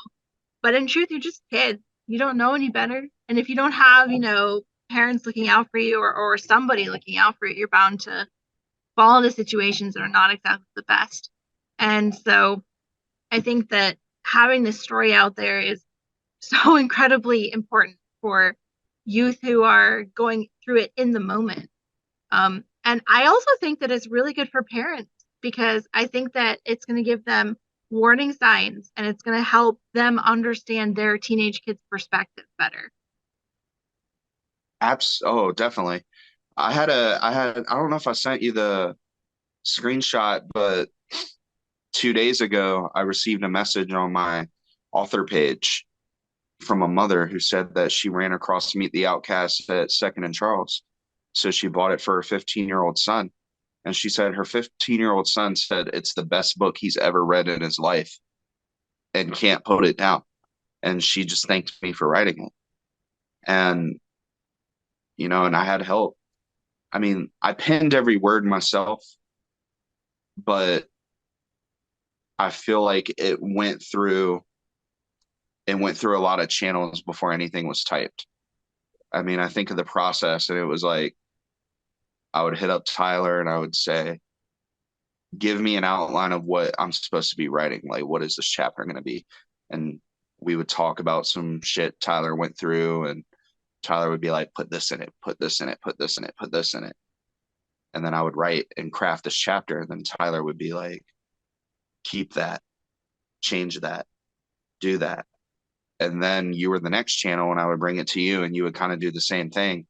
Speaker 1: But in truth, you're just kids. You don't know any better. And if you don't have, parents looking out for you or somebody looking out for you, you're bound to fall into situations that are not exactly the best. And so I think that having this story out there is so incredibly important for youth who are going through it in the moment. And I also think that it's really good for parents because I think that it's going to give them warning signs and it's going to help them understand their teenage kids' perspective better.
Speaker 2: Oh, definitely. I don't know if I sent you the screenshot, but 2 days ago, I received a message on my author page from a mother who said that she ran across Meet the Outcast at Second and Charles. So she bought it for her 15-year-old son. And she said her 15-year-old son said it's the best book he's ever read in his life and can't put it down. And she just thanked me for writing it. And, and I had help. I mean, I penned every word myself, but I feel like it went through a lot of channels before anything was typed. I mean, I think of the process and it was like I would hit up Tyler and I would say, give me an outline of what I'm supposed to be writing. Like, what is this chapter going to be? And we would talk about some shit Tyler went through, and Tyler would be like, put this in it, put this in it, put this in it, put this in it. And then I would write and craft this chapter. And then Tyler would be like, keep that, change that, do that. And then you were the next channel and I would bring it to you and you would kind of do the same thing.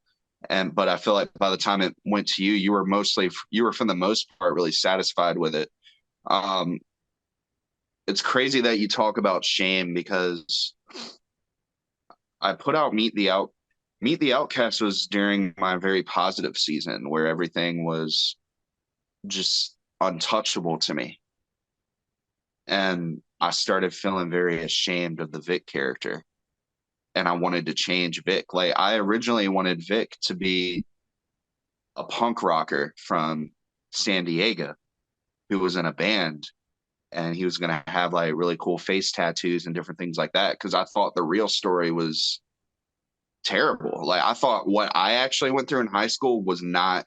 Speaker 2: But I feel like by the time it went to you, you were for the most part really satisfied with it. Um, it's crazy that you talk about shame because I put out Meet the Outcast was during my very positive season where everything was just untouchable to me. And I started feeling very ashamed of the Vic character. And I wanted to change Vic. Like I originally wanted Vic to be a punk rocker from San Diego who was in a band and he was going to have like really cool face tattoos and different things like that because I thought the real story was terrible. Like I thought what I actually went through in high school was not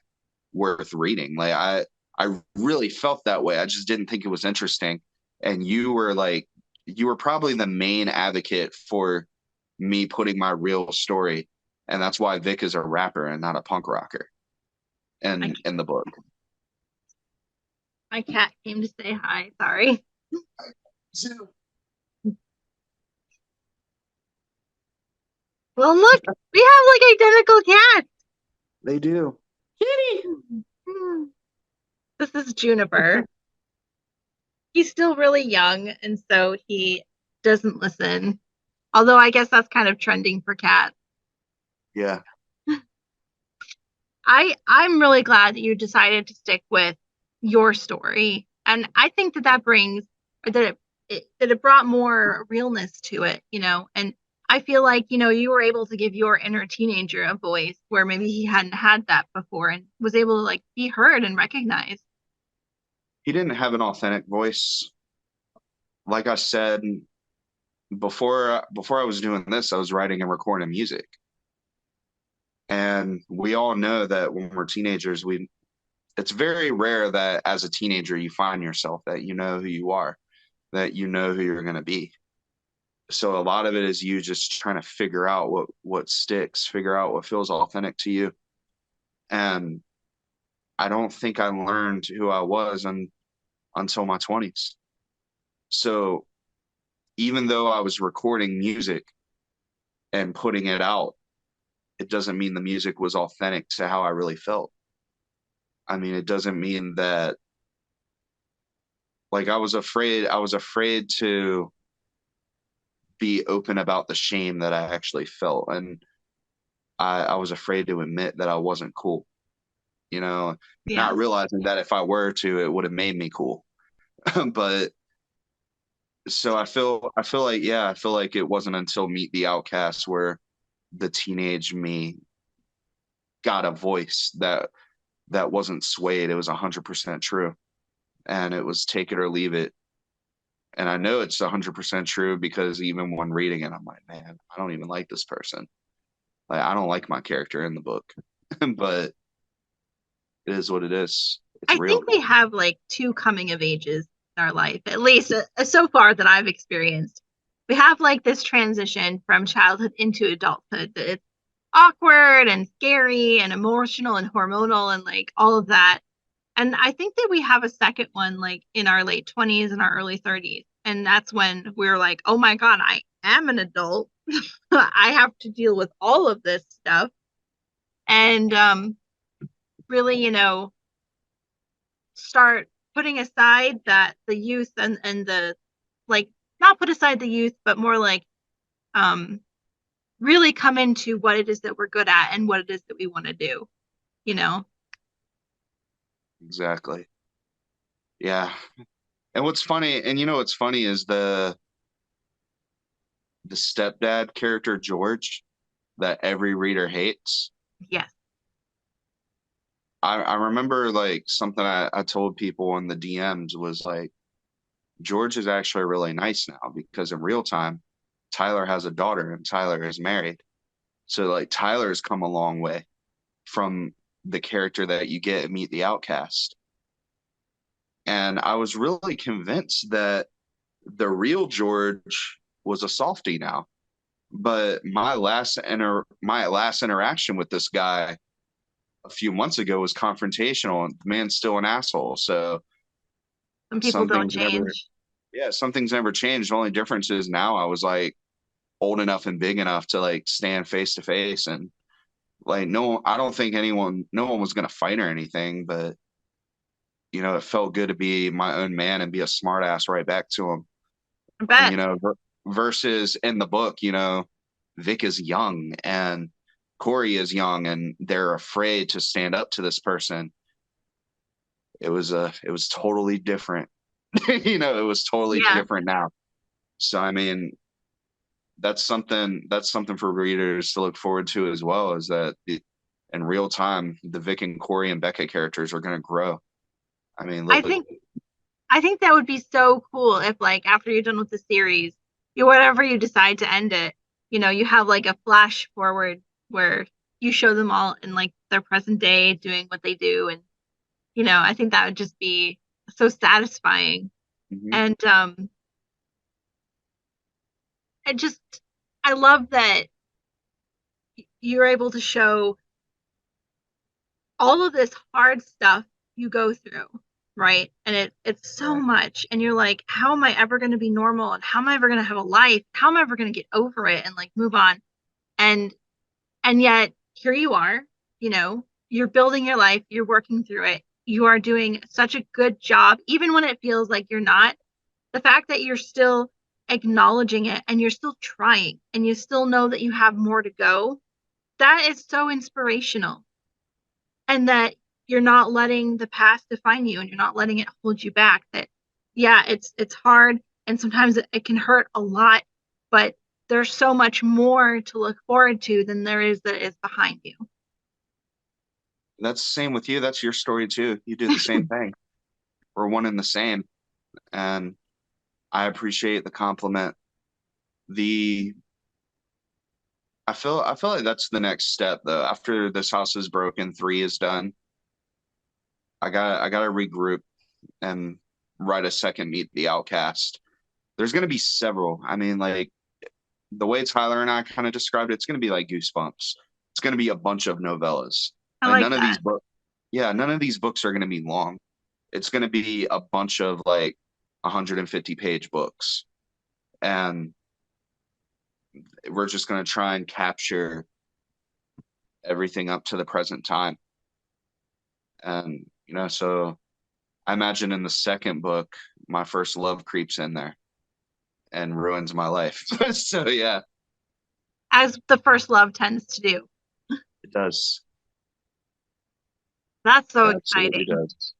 Speaker 2: worth reading. Like I really felt that way. I just didn't think it was interesting. And you were probably the main advocate for me putting my real story. And that's why Vic is a rapper and not a punk rocker.
Speaker 1: My,
Speaker 2: in the book.
Speaker 1: my cat came to say hi. Sorry. Well, look, we have like identical cats.
Speaker 2: They do. Kitty.
Speaker 1: This is Juniper. He's still really young, and so he doesn't listen. Although I guess that's kind of trending for cats.
Speaker 2: Yeah.
Speaker 1: I'm really glad that you decided to stick with your story, and I think that that brings or that it brought more realness to it, you know. And I feel like you were able to give your inner teenager a voice where maybe he hadn't had that before, and was able to like be heard and recognized.
Speaker 2: He didn't have an authentic voice. Like I said before I was doing this, I was writing and recording music. And we all know that when we're teenagers, we it's very rare that as a teenager you find yourself, that you know who you are, that you know who you're going to be. So a lot of it is you just trying to figure out what sticks, figure out what feels authentic to you. And I don't think I learned who I was until my 20s. So even though I was recording music and putting it out, it doesn't mean the music was authentic to how I really felt. I mean, it doesn't mean that, like, I was afraid to be open about the shame that I actually felt. And I was afraid to admit that I wasn't cool, you know,
Speaker 1: Yeah.
Speaker 2: not realizing that if I were to, it would have made me cool. But so I feel like, yeah, I feel like it wasn't until Meet the Outcast where the teenage me got a voice that wasn't swayed. It was 100% true. And it was take it or leave it. And I know it's 100% true because even when reading it, I'm like, man, I don't even like this person. Like, I don't like my character in the book, but it is what it is. It's
Speaker 1: I
Speaker 2: real.
Speaker 1: think we have like two coming of ages in our life, at least so far that I've experienced. We have like this transition from childhood into adulthood that it's awkward and scary and emotional and hormonal and like all of that. And I think that we have a second one like in our late 20s and our early 30s. And that's when we're like, oh my God, I am an adult. I have to deal with all of this stuff. And really, start putting aside that the youth and the like not put aside the youth, but more like um really come into what it is that we're good at and what it is that we want to do, you know?
Speaker 2: Exactly. Yeah. And what's funny, and what's funny is the stepdad character George that every reader hates.
Speaker 1: Yes.
Speaker 2: I remember like something I told people in the DMs was like, George is actually really nice now because in real time, Tyler has a daughter and Tyler is married. So like Tyler's come a long way from the character that you get Meet the Outcast. And I was really convinced that the real George was a softie now. But my last interaction with this guy a few months ago was confrontational, and the man's still an asshole. So
Speaker 1: Some people
Speaker 2: some
Speaker 1: don't
Speaker 2: things never,
Speaker 1: change.
Speaker 2: yeah, some things never changed. The only difference is now I was like old enough and big enough to like stand face to face, and like no, I don't think no one was gonna fight or anything, but it felt good to be my own man and be a smart ass right back to him.
Speaker 1: I bet.
Speaker 2: Versus in the book, Vic is young and Corey is young and they're afraid to stand up to this person. It was totally different. It was totally
Speaker 1: Yeah.
Speaker 2: different now. So I mean, that's something for readers to look forward to as well, is that in real time, the Vic and Corey and Becca characters are going to grow. I mean,
Speaker 1: I
Speaker 2: look,
Speaker 1: think I think that would be so cool if like after you're done with the series, whatever you decide to end it, you have like a flash forward where you show them all in like their present day doing what they do. And I think that would just be so satisfying.
Speaker 2: mhm.
Speaker 1: And I just I love that you're able to show all of this hard stuff you go through, right? And it's so
Speaker 2: Right.
Speaker 1: much. And you're like, how am I ever going to be normal? And how am I ever going to have a life? How am I ever going to get over it and like move on? And yet here you are, you're building your life, you're working through it. You are doing such a good job, even when it feels like you're not. The fact that you're still acknowledging it and you're still trying and you still know that you have more to go, that is so inspirational. And that you're not letting the past define you and you're not letting it hold you back. That, yeah, it's hard and sometimes it can hurt a lot, but there's so much more to look forward to than there is that is behind you.
Speaker 2: That's the same with you. That's your story too. You do the same thing. We're one and the same. And I appreciate the compliment. The I feel like that's the next step though. After this house is broken, three is done. I gotta regroup and write a second Meet the Outcast. There's gonna be several. I mean, like the way Tyler and I kind of described it, it's gonna be like Goosebumps. It's gonna be a bunch of novellas.
Speaker 1: I
Speaker 2: Like
Speaker 1: like
Speaker 2: none of these
Speaker 1: that.
Speaker 2: books, yeah, none of these books are gonna be long. It's gonna be a bunch of like 150-page books. And we're just going to try and capture everything up to the present time. And, so I imagine in the second book, my first love creeps in there and ruins my life. So, yeah,
Speaker 1: As the first love tends to do.
Speaker 2: it does.
Speaker 1: That's so
Speaker 2: It absolutely
Speaker 1: exciting.
Speaker 2: does.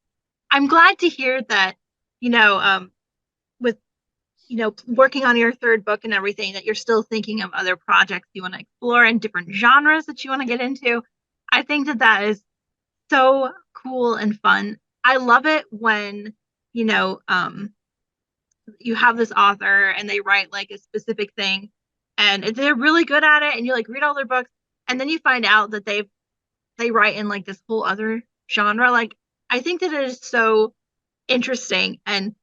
Speaker 1: I'm glad to hear that, you know, with working on your third book and everything, that you're still thinking of other projects you want to explore and different genres that you want to get into. I think that that is so cool and fun. I love it when, you know, um, you have this author and they write like a specific thing and they're really good at it and you like read all their books and then you find out that they write in like this whole other genre. Like I think that it is so interesting and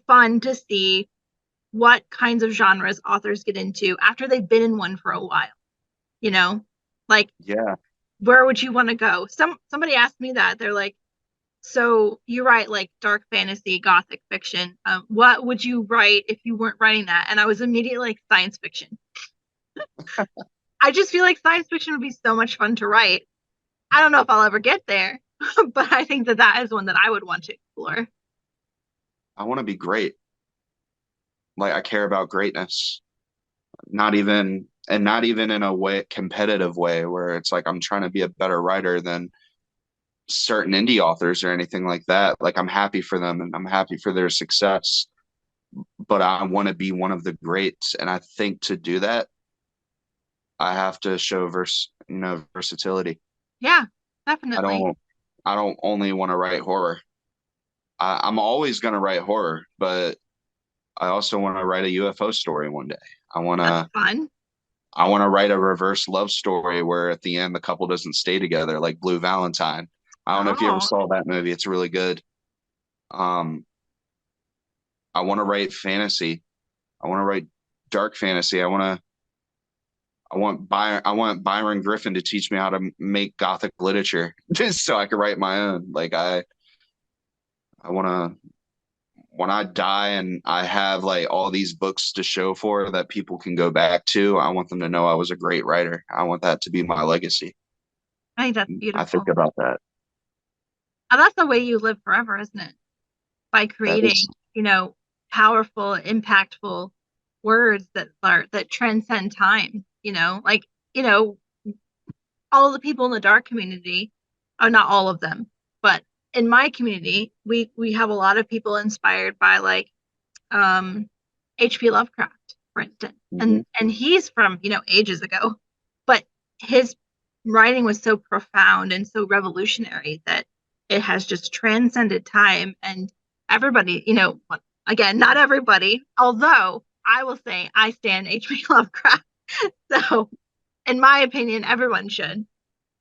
Speaker 1: fun to see what kinds of genres authors get into after they've been in one for a while, you know? Like
Speaker 2: Yeah.
Speaker 1: where would you want to go? Somebody asked me that. They're like, so you write like dark fantasy, gothic fiction. What would you write if you weren't writing that? And I was immediately like science fiction. I just feel like science fiction would be so much fun to write. I don't know if I'll ever get there, but I think that that is one that I would want to explore.
Speaker 2: I want to be great. Like, I care about greatness. Not even in a way, competitive way where it's like I'm trying to be a better writer than certain indie authors or anything like that. Like, I'm happy for them and I'm happy for their success, but I want to be one of the greats. And I think to do that, I have to show versatility.
Speaker 1: Yeah,
Speaker 2: I
Speaker 1: definitely.
Speaker 2: don't, I don't only want to write horror. I'm always going to write horror, but I also want to write a UFO story one day. I want
Speaker 1: That's
Speaker 2: to,
Speaker 1: fun.
Speaker 2: I want to write a reverse love story where at the end the couple doesn't stay together, like Blue Valentine. I don't know if you ever
Speaker 1: Oh,
Speaker 2: saw that movie. It's really good. Um, I want to write fantasy. I want to write dark fantasy. I want Byron Griffin to teach me how to make gothic literature just so I could write my own. Like I want to when I die and I have like all these books to show for that people can go back to, I want them to know I was a great writer. I want that to be my legacy.
Speaker 1: I think that's
Speaker 2: I think
Speaker 1: beautiful.
Speaker 2: about that.
Speaker 1: And that's the way you live forever, isn't it? By
Speaker 2: That is,
Speaker 1: creating, powerful, impactful words that transcend time, like, you know, all of the people in the dark community, oh, not all of them, but in my community, we have a lot of people inspired by like um HP Lovecraft, for instance.
Speaker 2: mhm.
Speaker 1: And he's from, ages ago, but his writing was so profound and so revolutionary that it has just transcended time and everybody, again, not everybody, although I will say I stand HP Lovecraft. So, in my opinion, everyone should.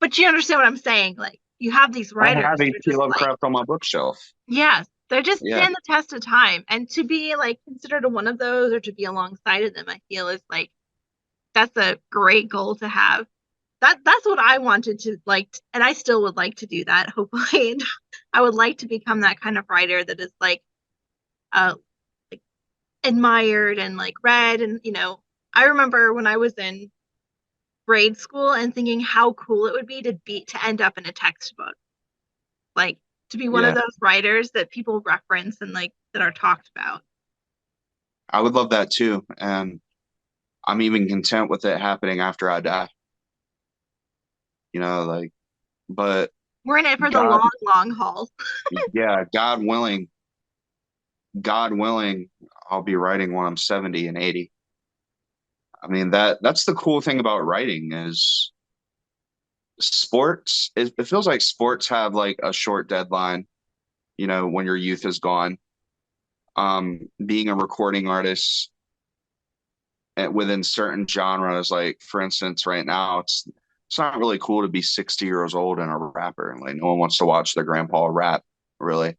Speaker 1: But you understand what I'm saying? Like, you have these
Speaker 2: I
Speaker 1: writers
Speaker 2: have
Speaker 1: that are
Speaker 2: H.P.
Speaker 1: just like,
Speaker 2: Lovecraft on my bookshelf.
Speaker 1: yes, they're just
Speaker 2: Yeah,
Speaker 1: stand the test of time. And to be like considered a one of those or to be alongside of them, I feel is like that's a great goal to have. that's what I wanted to like, and I still would like to do that, hopefully. I would like to become that kind of writer that is uh like admired and like read. And I remember when I was in grade school and thinking how cool it would be to end up in a textbook, like to be one of
Speaker 2: Yeah,
Speaker 1: those writers that people reference and like that are talked about.
Speaker 2: I would love that too. And I'm even content with it happening after I die, like, but
Speaker 1: We're in it for the
Speaker 2: God,
Speaker 1: long, long haul.
Speaker 2: yeah, God willing, I'll be writing when I'm 70 and 80. I mean, that's the cool thing about writing is sports. It feels like sports have like a short deadline, when your youth is gone. Being a recording artist within certain genres, like for instance, right now it's not really cool to be 60 years old and a rapper, and like no one wants to watch their grandpa rap, really.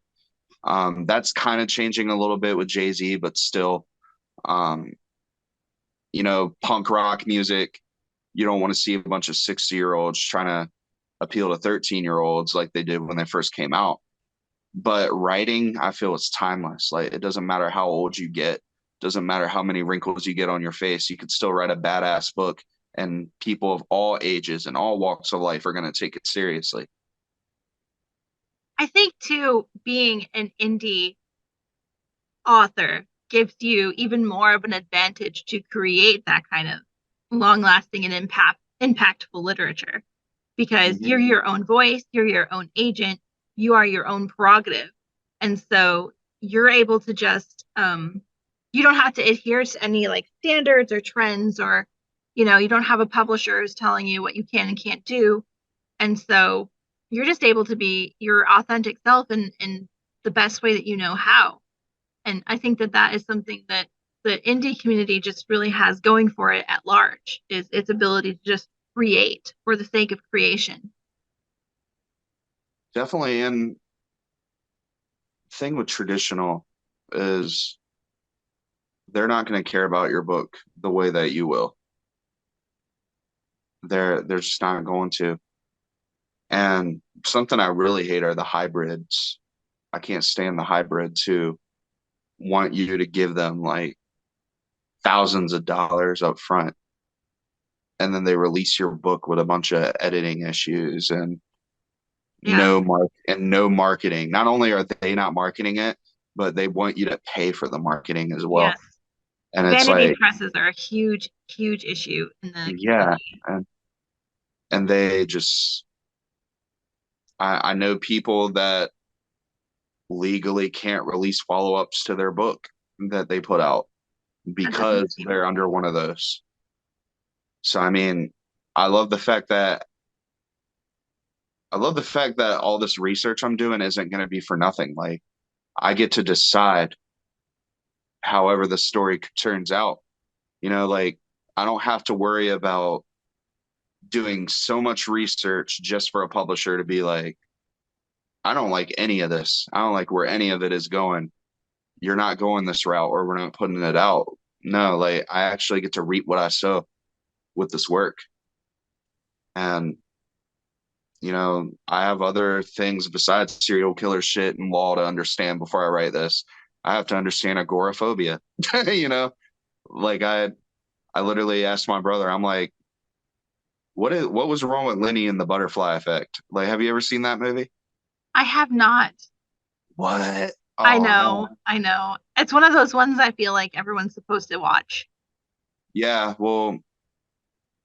Speaker 2: That's kind of changing a little bit with Jay-Z, but still, um, punk rock music, you don't want to see a bunch of 60-year-olds trying to appeal to 13-year-olds like they did when they first came out. But writing, I feel it's timeless. Like it doesn't matter how old you get, doesn't matter how many wrinkles you get on your face, you could still write a badass book, and people of all ages and all walks of life are going to take it seriously.
Speaker 1: I think too, being an indie author gives you even more of an advantage to create that kind of long lasting and impactful literature because
Speaker 2: Mm-hmm.
Speaker 1: you're your own voice, you're your own agent, you are your own prerogative. And so you're able to just you don't have to adhere to any like standards or trends, or you don't have a publisher who's telling you what you can and can't do. And so you're just able to be your authentic self in the best way that you know how. And I think that that is something that the indie community just really has going for it at large, is its ability to just create for the sake of creation.
Speaker 2: Definitely. And thing with traditional is they're not going to care about your book the way that you will. They're just not going to. And something I really hate are the hybrids. I can't stand the hybrids who want you to give them like thousands of dollars up front, and then they release your book with a bunch of editing issues and
Speaker 1: Yeah.
Speaker 2: no marketing. Not only are they not marketing it, but they want you to pay for the marketing as well.
Speaker 1: Yes.
Speaker 2: And it's
Speaker 1: Vanity
Speaker 2: like,
Speaker 1: presses are a huge, huge issue in the
Speaker 2: yeah,
Speaker 1: community.
Speaker 2: and they just I know people that legally can't release follow-ups to their book that they put out
Speaker 1: That doesn't
Speaker 2: because
Speaker 1: seem
Speaker 2: they're under one of those. So I mean, I love the fact that I love the fact that all this research I'm doing isn't going to be for nothing. Like I get to decide however the story turns out. Like I don't have to worry about doing so much research just for a publisher to be like, I don't like any of this. I don't like where any of it is going. You're not going this route or we're not putting it out. No, like I actually get to reap what I sow with this work. And I have other things besides serial killer shit and law to understand before I write this. I have to understand agoraphobia. you know, like I literally asked my brother, I'm like, what was wrong with Lenny and the butterfly effect? Like, have you ever seen that movie?
Speaker 1: I have not.
Speaker 2: What?
Speaker 1: I
Speaker 2: Oh
Speaker 1: know,
Speaker 2: man.
Speaker 1: I know. It's one of those ones I feel like everyone's supposed to watch.
Speaker 2: Yeah, well,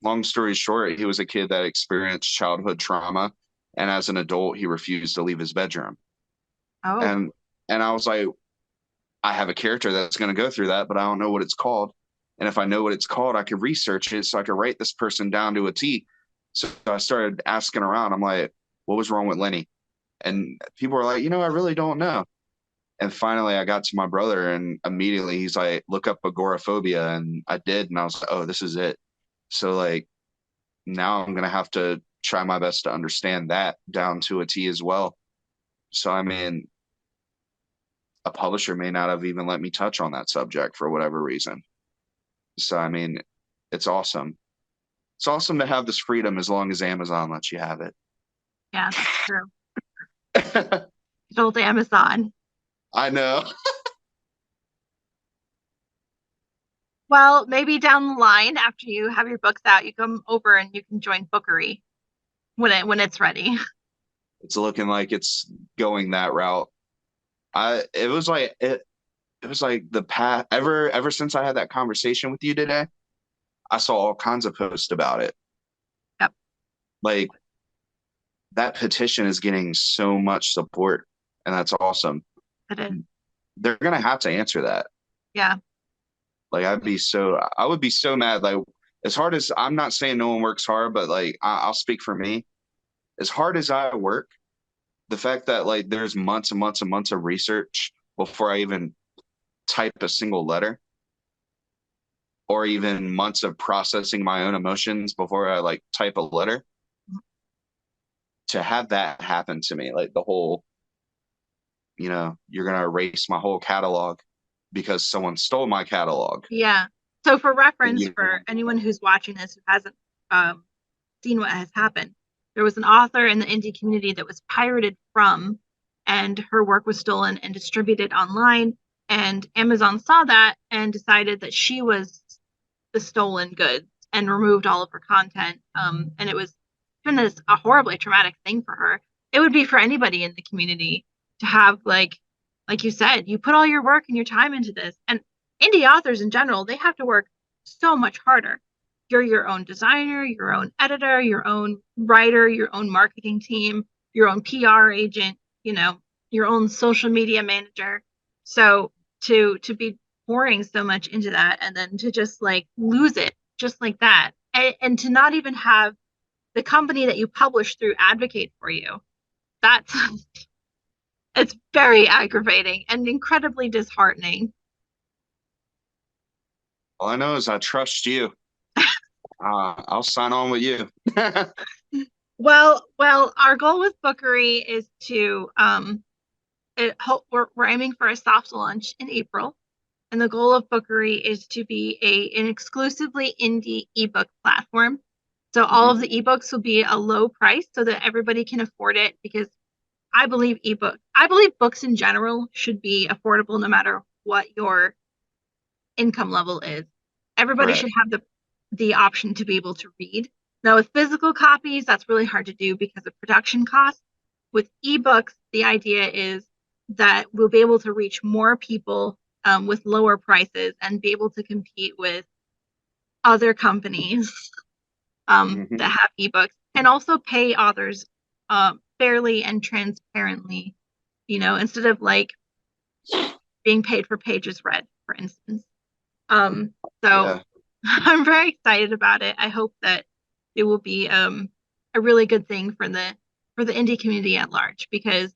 Speaker 2: long story short, he was a kid that experienced childhood trauma, and as an adult, he refused to leave his bedroom.
Speaker 1: Oh,
Speaker 2: And I was like, I have a character that's going to go through that, but I don't know what it's called. And if I know what it's called, I could research it so I could write this person down to a T. So I started asking around. I'm like, what was wrong with Lenny? And people were like, I really don't know. And finally, I got to my brother, and immediately he's like, look up agoraphobia. And I did. And I was like, oh, this is it. So, like, now I'm going to have to try my best to understand that down to a T as well. So, I mean, a publisher may not have even let me touch on that subject for whatever reason. So, I mean, it's awesome. It's awesome to have this freedom as long as Amazon lets you have
Speaker 1: Yeah, that's true.
Speaker 2: it.
Speaker 1: Good old Amazon.
Speaker 2: I know.
Speaker 1: Well, maybe down the line after you have your books out, you come over and you can join Bookery when it's ready.
Speaker 2: It's looking like it's going that route. I it was like it was like the past ever since I had that conversation with you today, I saw all kinds of posts about it.
Speaker 1: Yep,
Speaker 2: Like that petition is getting so much support, and that's awesome.
Speaker 1: it is.
Speaker 2: They're gonna have to answer that.
Speaker 1: Yeah,
Speaker 2: Like I would be so mad. Like as hard as I'm not saying no one works hard, but like I'll speak for me. As hard as I work, the fact that like there's months and months and months of research before I even type a single letter, or even months of processing my own emotions before I like type a letter, to have that happen to me, like the whole, you're gonna erase my whole catalog because someone stole my catalog.
Speaker 1: yeah. So for reference,
Speaker 2: You
Speaker 1: for anyone who's watching this who hasn't um, seen what has happened, there was an author in the indie community that was pirated from, and her work was stolen and distributed online. And Amazon saw that and decided that she was the stolen goods and removed all of her content. And it was been a horribly traumatic thing for her. It would be for anybody in the community to have like you said, you put all your work and your time into this. And indie authors in general, they have to work so much harder. You're your own designer, your own editor, your own writer, your own marketing team, your own PR agent, your own social media manager. So to be pouring so much into that and then to just like lose it just like that and to not even have the company that you publish through advocate for you, that's it's very aggravating and incredibly disheartening.
Speaker 2: All I know is I trust you. I'll sign on with you.
Speaker 1: Well, our goal with Bookery is to we're aiming for a soft launch in April. And the goal of Bookery is to be an exclusively indie ebook platform. So all of
Speaker 2: Mhm.
Speaker 1: the ebooks will be a low price so that everybody can afford it because I believe books in general should be affordable no matter what your income level is. Everybody
Speaker 2: Correct.
Speaker 1: should have the option to be able to read. Now with physical copies, that's really hard to do because of production costs. With ebooks, the idea is that we'll be able to reach more people with lower prices and be able to compete with other companies that
Speaker 2: Hmm.
Speaker 1: have ebooks and also pay authors fairly and transparently, instead of like being paid for pages read, for instance. So
Speaker 2: Yeah,
Speaker 1: I'm very excited about it. I hope that it will be a really good thing for the indie community at large because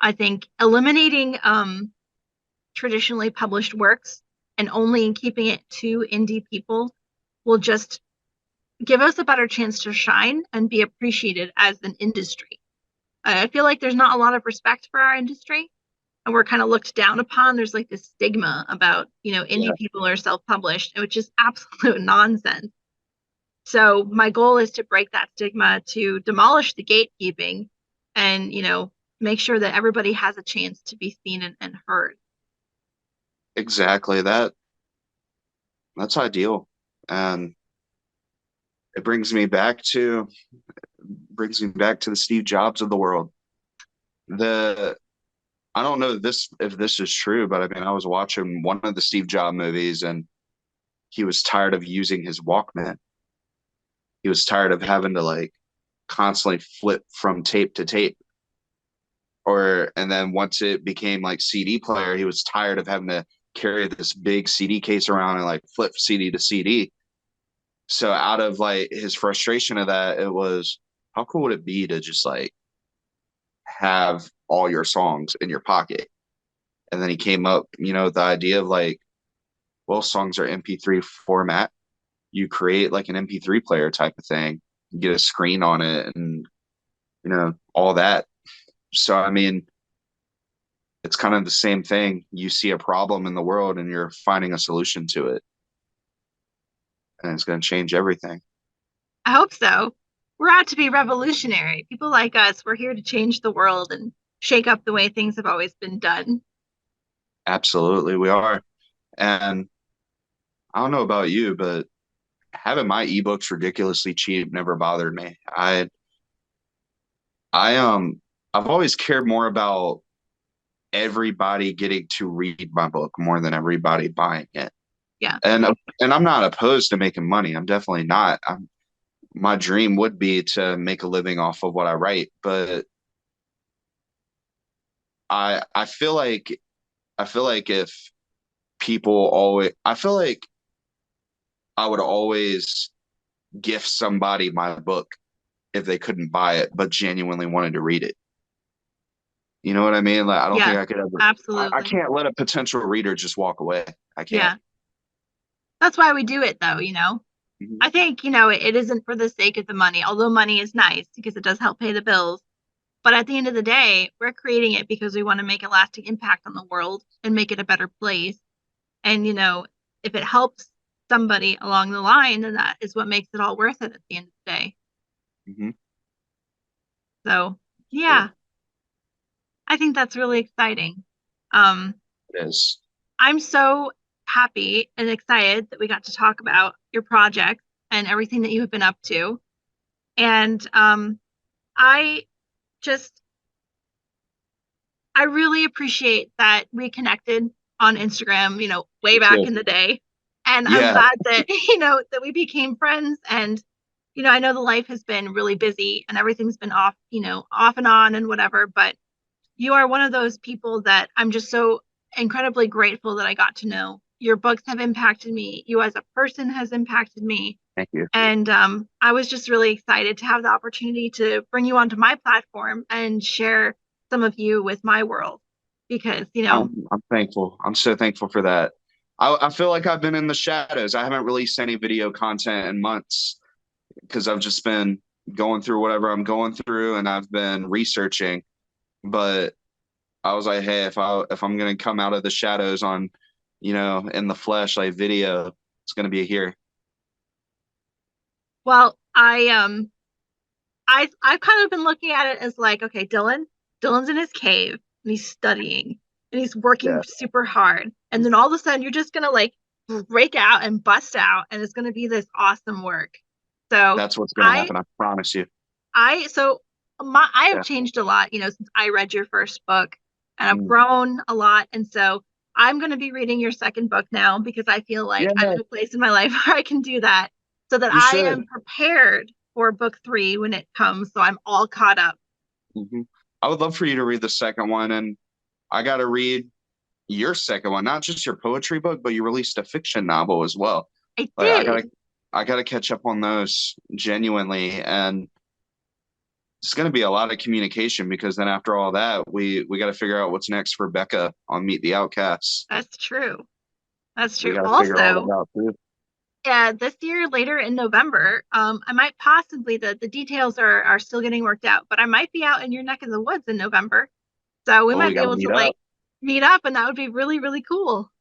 Speaker 1: I think eliminating traditionally published works and only keeping it to indie people will just give us a better chance to shine and be appreciated as an industry. I feel like there's not a lot of respect for our industry and we're kind of looked down upon. There's like this stigma about,
Speaker 2: yeah,
Speaker 1: indie people are self-published, which is absolute nonsense. So my goal is to break that stigma, to demolish the gatekeeping and, make sure that everybody has a chance to be seen and heard.
Speaker 2: exactly. That's ideal. And it brings me back to the Steve Jobs of the world. The I don't know if this is true, but I mean I was watching one of the Steve Jobs movies and he was tired of using his Walkman. He was tired of having to like constantly flip from tape to tape. And then once it became like CD player, he was tired of having to carry this big CD case around and like flip CD to CD. So out of like his frustration of that, it was how cool would it be to just like have all your songs in your pocket? And then he came up, with the idea of like, well, songs are MP3 format. You create like an MP3 player type of thing, you get a screen on it and, all that. So, I mean, it's kind of the same thing. You see a problem in the world and you're finding a solution to it, and it's going to change everything.
Speaker 1: I hope so. We're out to be revolutionary. People like us, we're here to change the world and shake up the way things have always been done.
Speaker 2: Absolutely, we are. And I don't know about you, but having my ebooks ridiculously cheap never bothered me. I I've always cared more about everybody getting to read my book more than everybody buying it.
Speaker 1: Yeah.
Speaker 2: And I'm not opposed to making money. I'm definitely not. My dream would be to make a living off of what I write, but I feel like if people always I feel like I would always gift somebody my book if they couldn't buy it but genuinely wanted to read it. You know what I mean? Like I don't think
Speaker 1: Yes,
Speaker 2: I could ever I
Speaker 1: absolutely.
Speaker 2: can't let a potential reader just walk away. I can't.
Speaker 1: Yeah. That's why we do it though, you know.
Speaker 2: Mhm.
Speaker 1: I think, it isn't for the sake of the money, although money is nice because it does help pay the bills. But at the end of the day, we're creating it because we want to make a lasting impact on the world and make it a better place. And, if it helps somebody along the line, then that is what makes it all worth it at the end of the day.
Speaker 2: Mhm.
Speaker 1: So,
Speaker 2: Sure.
Speaker 1: yeah, I think that's really exciting. Um,
Speaker 2: It is.
Speaker 1: I'm so happy and excited that we got to talk about your project and everything that you have been up to. And I just I really appreciate that we connected on Instagram, way
Speaker 2: Me
Speaker 1: back
Speaker 2: too.
Speaker 1: in the day. And I'm
Speaker 2: Yeah.
Speaker 1: glad that, that we became friends. And, I know the life has been really busy and everything's been off, off and on and whatever. But you are one of those people that I'm just so incredibly grateful that I got to know. Your books have impacted me. You as a person has impacted me.
Speaker 2: Thank you.
Speaker 1: And I was just really excited to have the opportunity to bring you onto my platform and share some of you with my world because,
Speaker 2: I'm thankful. I'm so thankful for that. I feel like I've been in the shadows. I haven't released any video content in months because I've just been going through whatever I'm going through and I've been researching. But I was like, hey, if I'm gonna come out of the shadows on, in the flesh like video, it's gonna be here.
Speaker 1: well, I've kind of been looking at it as like, okay, Dylan's in his cave and he's studying and he's working
Speaker 2: Yeah,
Speaker 1: super hard. And then all of a sudden you're just gonna like break out and bust out and it's gonna be this awesome work. So
Speaker 2: that's what's gonna
Speaker 1: I
Speaker 2: happen. I promise you.
Speaker 1: so I have
Speaker 2: Yeah.
Speaker 1: changed a lot, since I read your first book and I've
Speaker 2: Mm.
Speaker 1: grown a lot. And so I'm going to be reading your second book now because I feel like
Speaker 2: Yeah,
Speaker 1: I'm in a place in my life where I can do that so that
Speaker 2: you
Speaker 1: I
Speaker 2: should.
Speaker 1: am prepared for book three when it comes. So I'm all caught up.
Speaker 2: Hmm. I would love for you to read the second one, and I got to read your second one, not just your poetry book, but you released a fiction novel as well.
Speaker 1: I
Speaker 2: Like
Speaker 1: did.
Speaker 2: I gotta catch up on those genuinely, and it's gonna be a lot of communication because then after all that, we got to figure out what's next for Becca on Meet the Outcasts.
Speaker 1: That's true. That's
Speaker 2: We
Speaker 1: true.
Speaker 2: got to figure all
Speaker 1: Also,
Speaker 2: that out too.
Speaker 1: this year, later in November, I might possibly the details are still getting worked out, but I might be out in your neck of the woods in November. So we
Speaker 2: Oh,
Speaker 1: might
Speaker 2: we
Speaker 1: be
Speaker 2: got to
Speaker 1: able to
Speaker 2: meet
Speaker 1: like
Speaker 2: up.
Speaker 1: meet up and that would be really, really cool.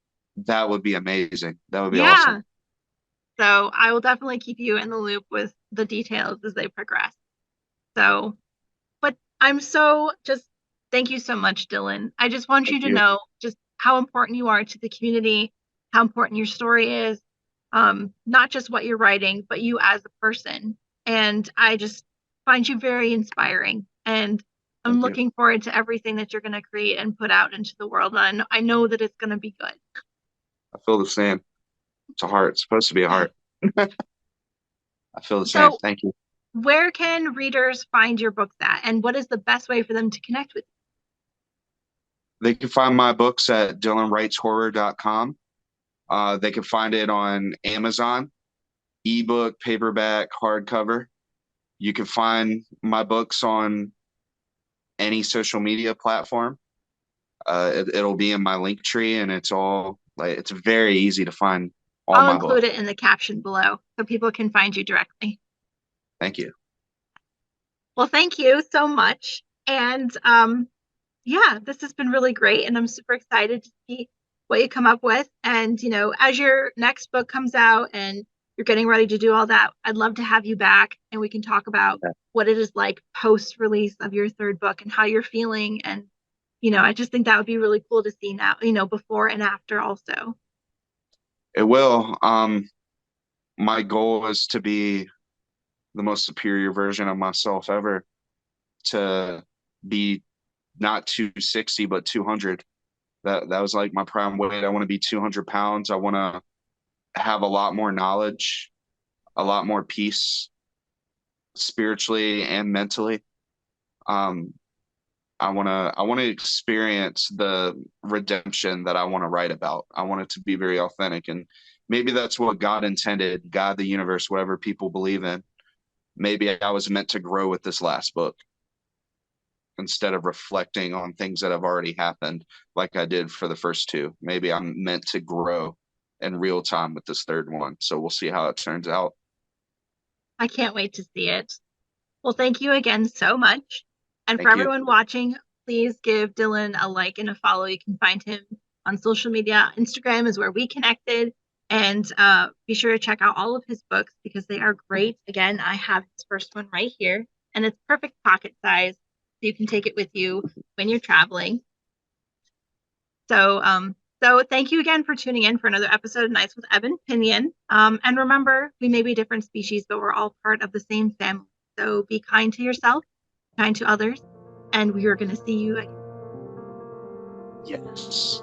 Speaker 2: That would be amazing. That would be awesome.
Speaker 1: Yeah. So I will definitely keep you in the loop with the details as they progress. So, but I'm so just thank you so much, Dylan. I just want
Speaker 2: Thank
Speaker 1: you to
Speaker 2: you.
Speaker 1: know just how important you are to the community, how important your story is, not just what you're writing, but you as a person. And I just find you very inspiring. And I'm
Speaker 2: Thank you.
Speaker 1: looking forward to everything that you're going to create and put out into the world. And I know that it's going to be good.
Speaker 2: I feel the same. It's a heart. It's supposed to be a heart. I feel the same.
Speaker 1: So,
Speaker 2: Thank you.
Speaker 1: where can readers find your books at, and what is the best way for them to connect with
Speaker 2: They can find my books at dylanwriteshorror.com. They can find it on Amazon, ebook, paperback, hardcover. You can find my books on any social media platform. It'll be in my link tree, and it's all like it's very easy to find all
Speaker 1: I'll
Speaker 2: my
Speaker 1: include
Speaker 2: books.
Speaker 1: it in the caption below so people can find you directly.
Speaker 2: Thank you.
Speaker 1: Well, thank you so much. And yeah, this has been really great. And I'm super excited to see what you come up with. And, as your next book comes out and you're getting ready to do all that, I'd love to have you back and we can talk about what it is like post release of your third book and how you're feeling. And, I just think that would be really cool to see now, before and after also.
Speaker 2: It will. My goal is to be the most superior version of myself ever, to be not 260 but 200. That was like my prime weight. I want to be 200 pounds. I want to have a lot more knowledge, a lot more peace spiritually and mentally. Um, I want to experience the redemption that I want to write about. I want it to be very authentic, and maybe that's what God intended, God, the universe, whatever people believe in. Maybe I was meant to grow with this last book instead of reflecting on things that have already happened like I did for the first two. Maybe I'm meant to grow in real time with this third one. So we'll see how it turns out.
Speaker 1: I can't wait to see it. Well, thank you again so much. And for
Speaker 2: Thank you.
Speaker 1: everyone watching, please give Dylan a like and a follow. You can find him on social media. Instagram is where we connected. And be sure to check out all of his books because they are great. Again, I have his first one right here, and it's perfect pocket size. So you can take it with you when you're traveling. So thank you again for tuning in for another episode of Nights with Ebon Pinion. And remember, we may be different species, but we're all part of the same family. So be kind to yourself, kind to others, and we are going to see you again.
Speaker 2: Yes.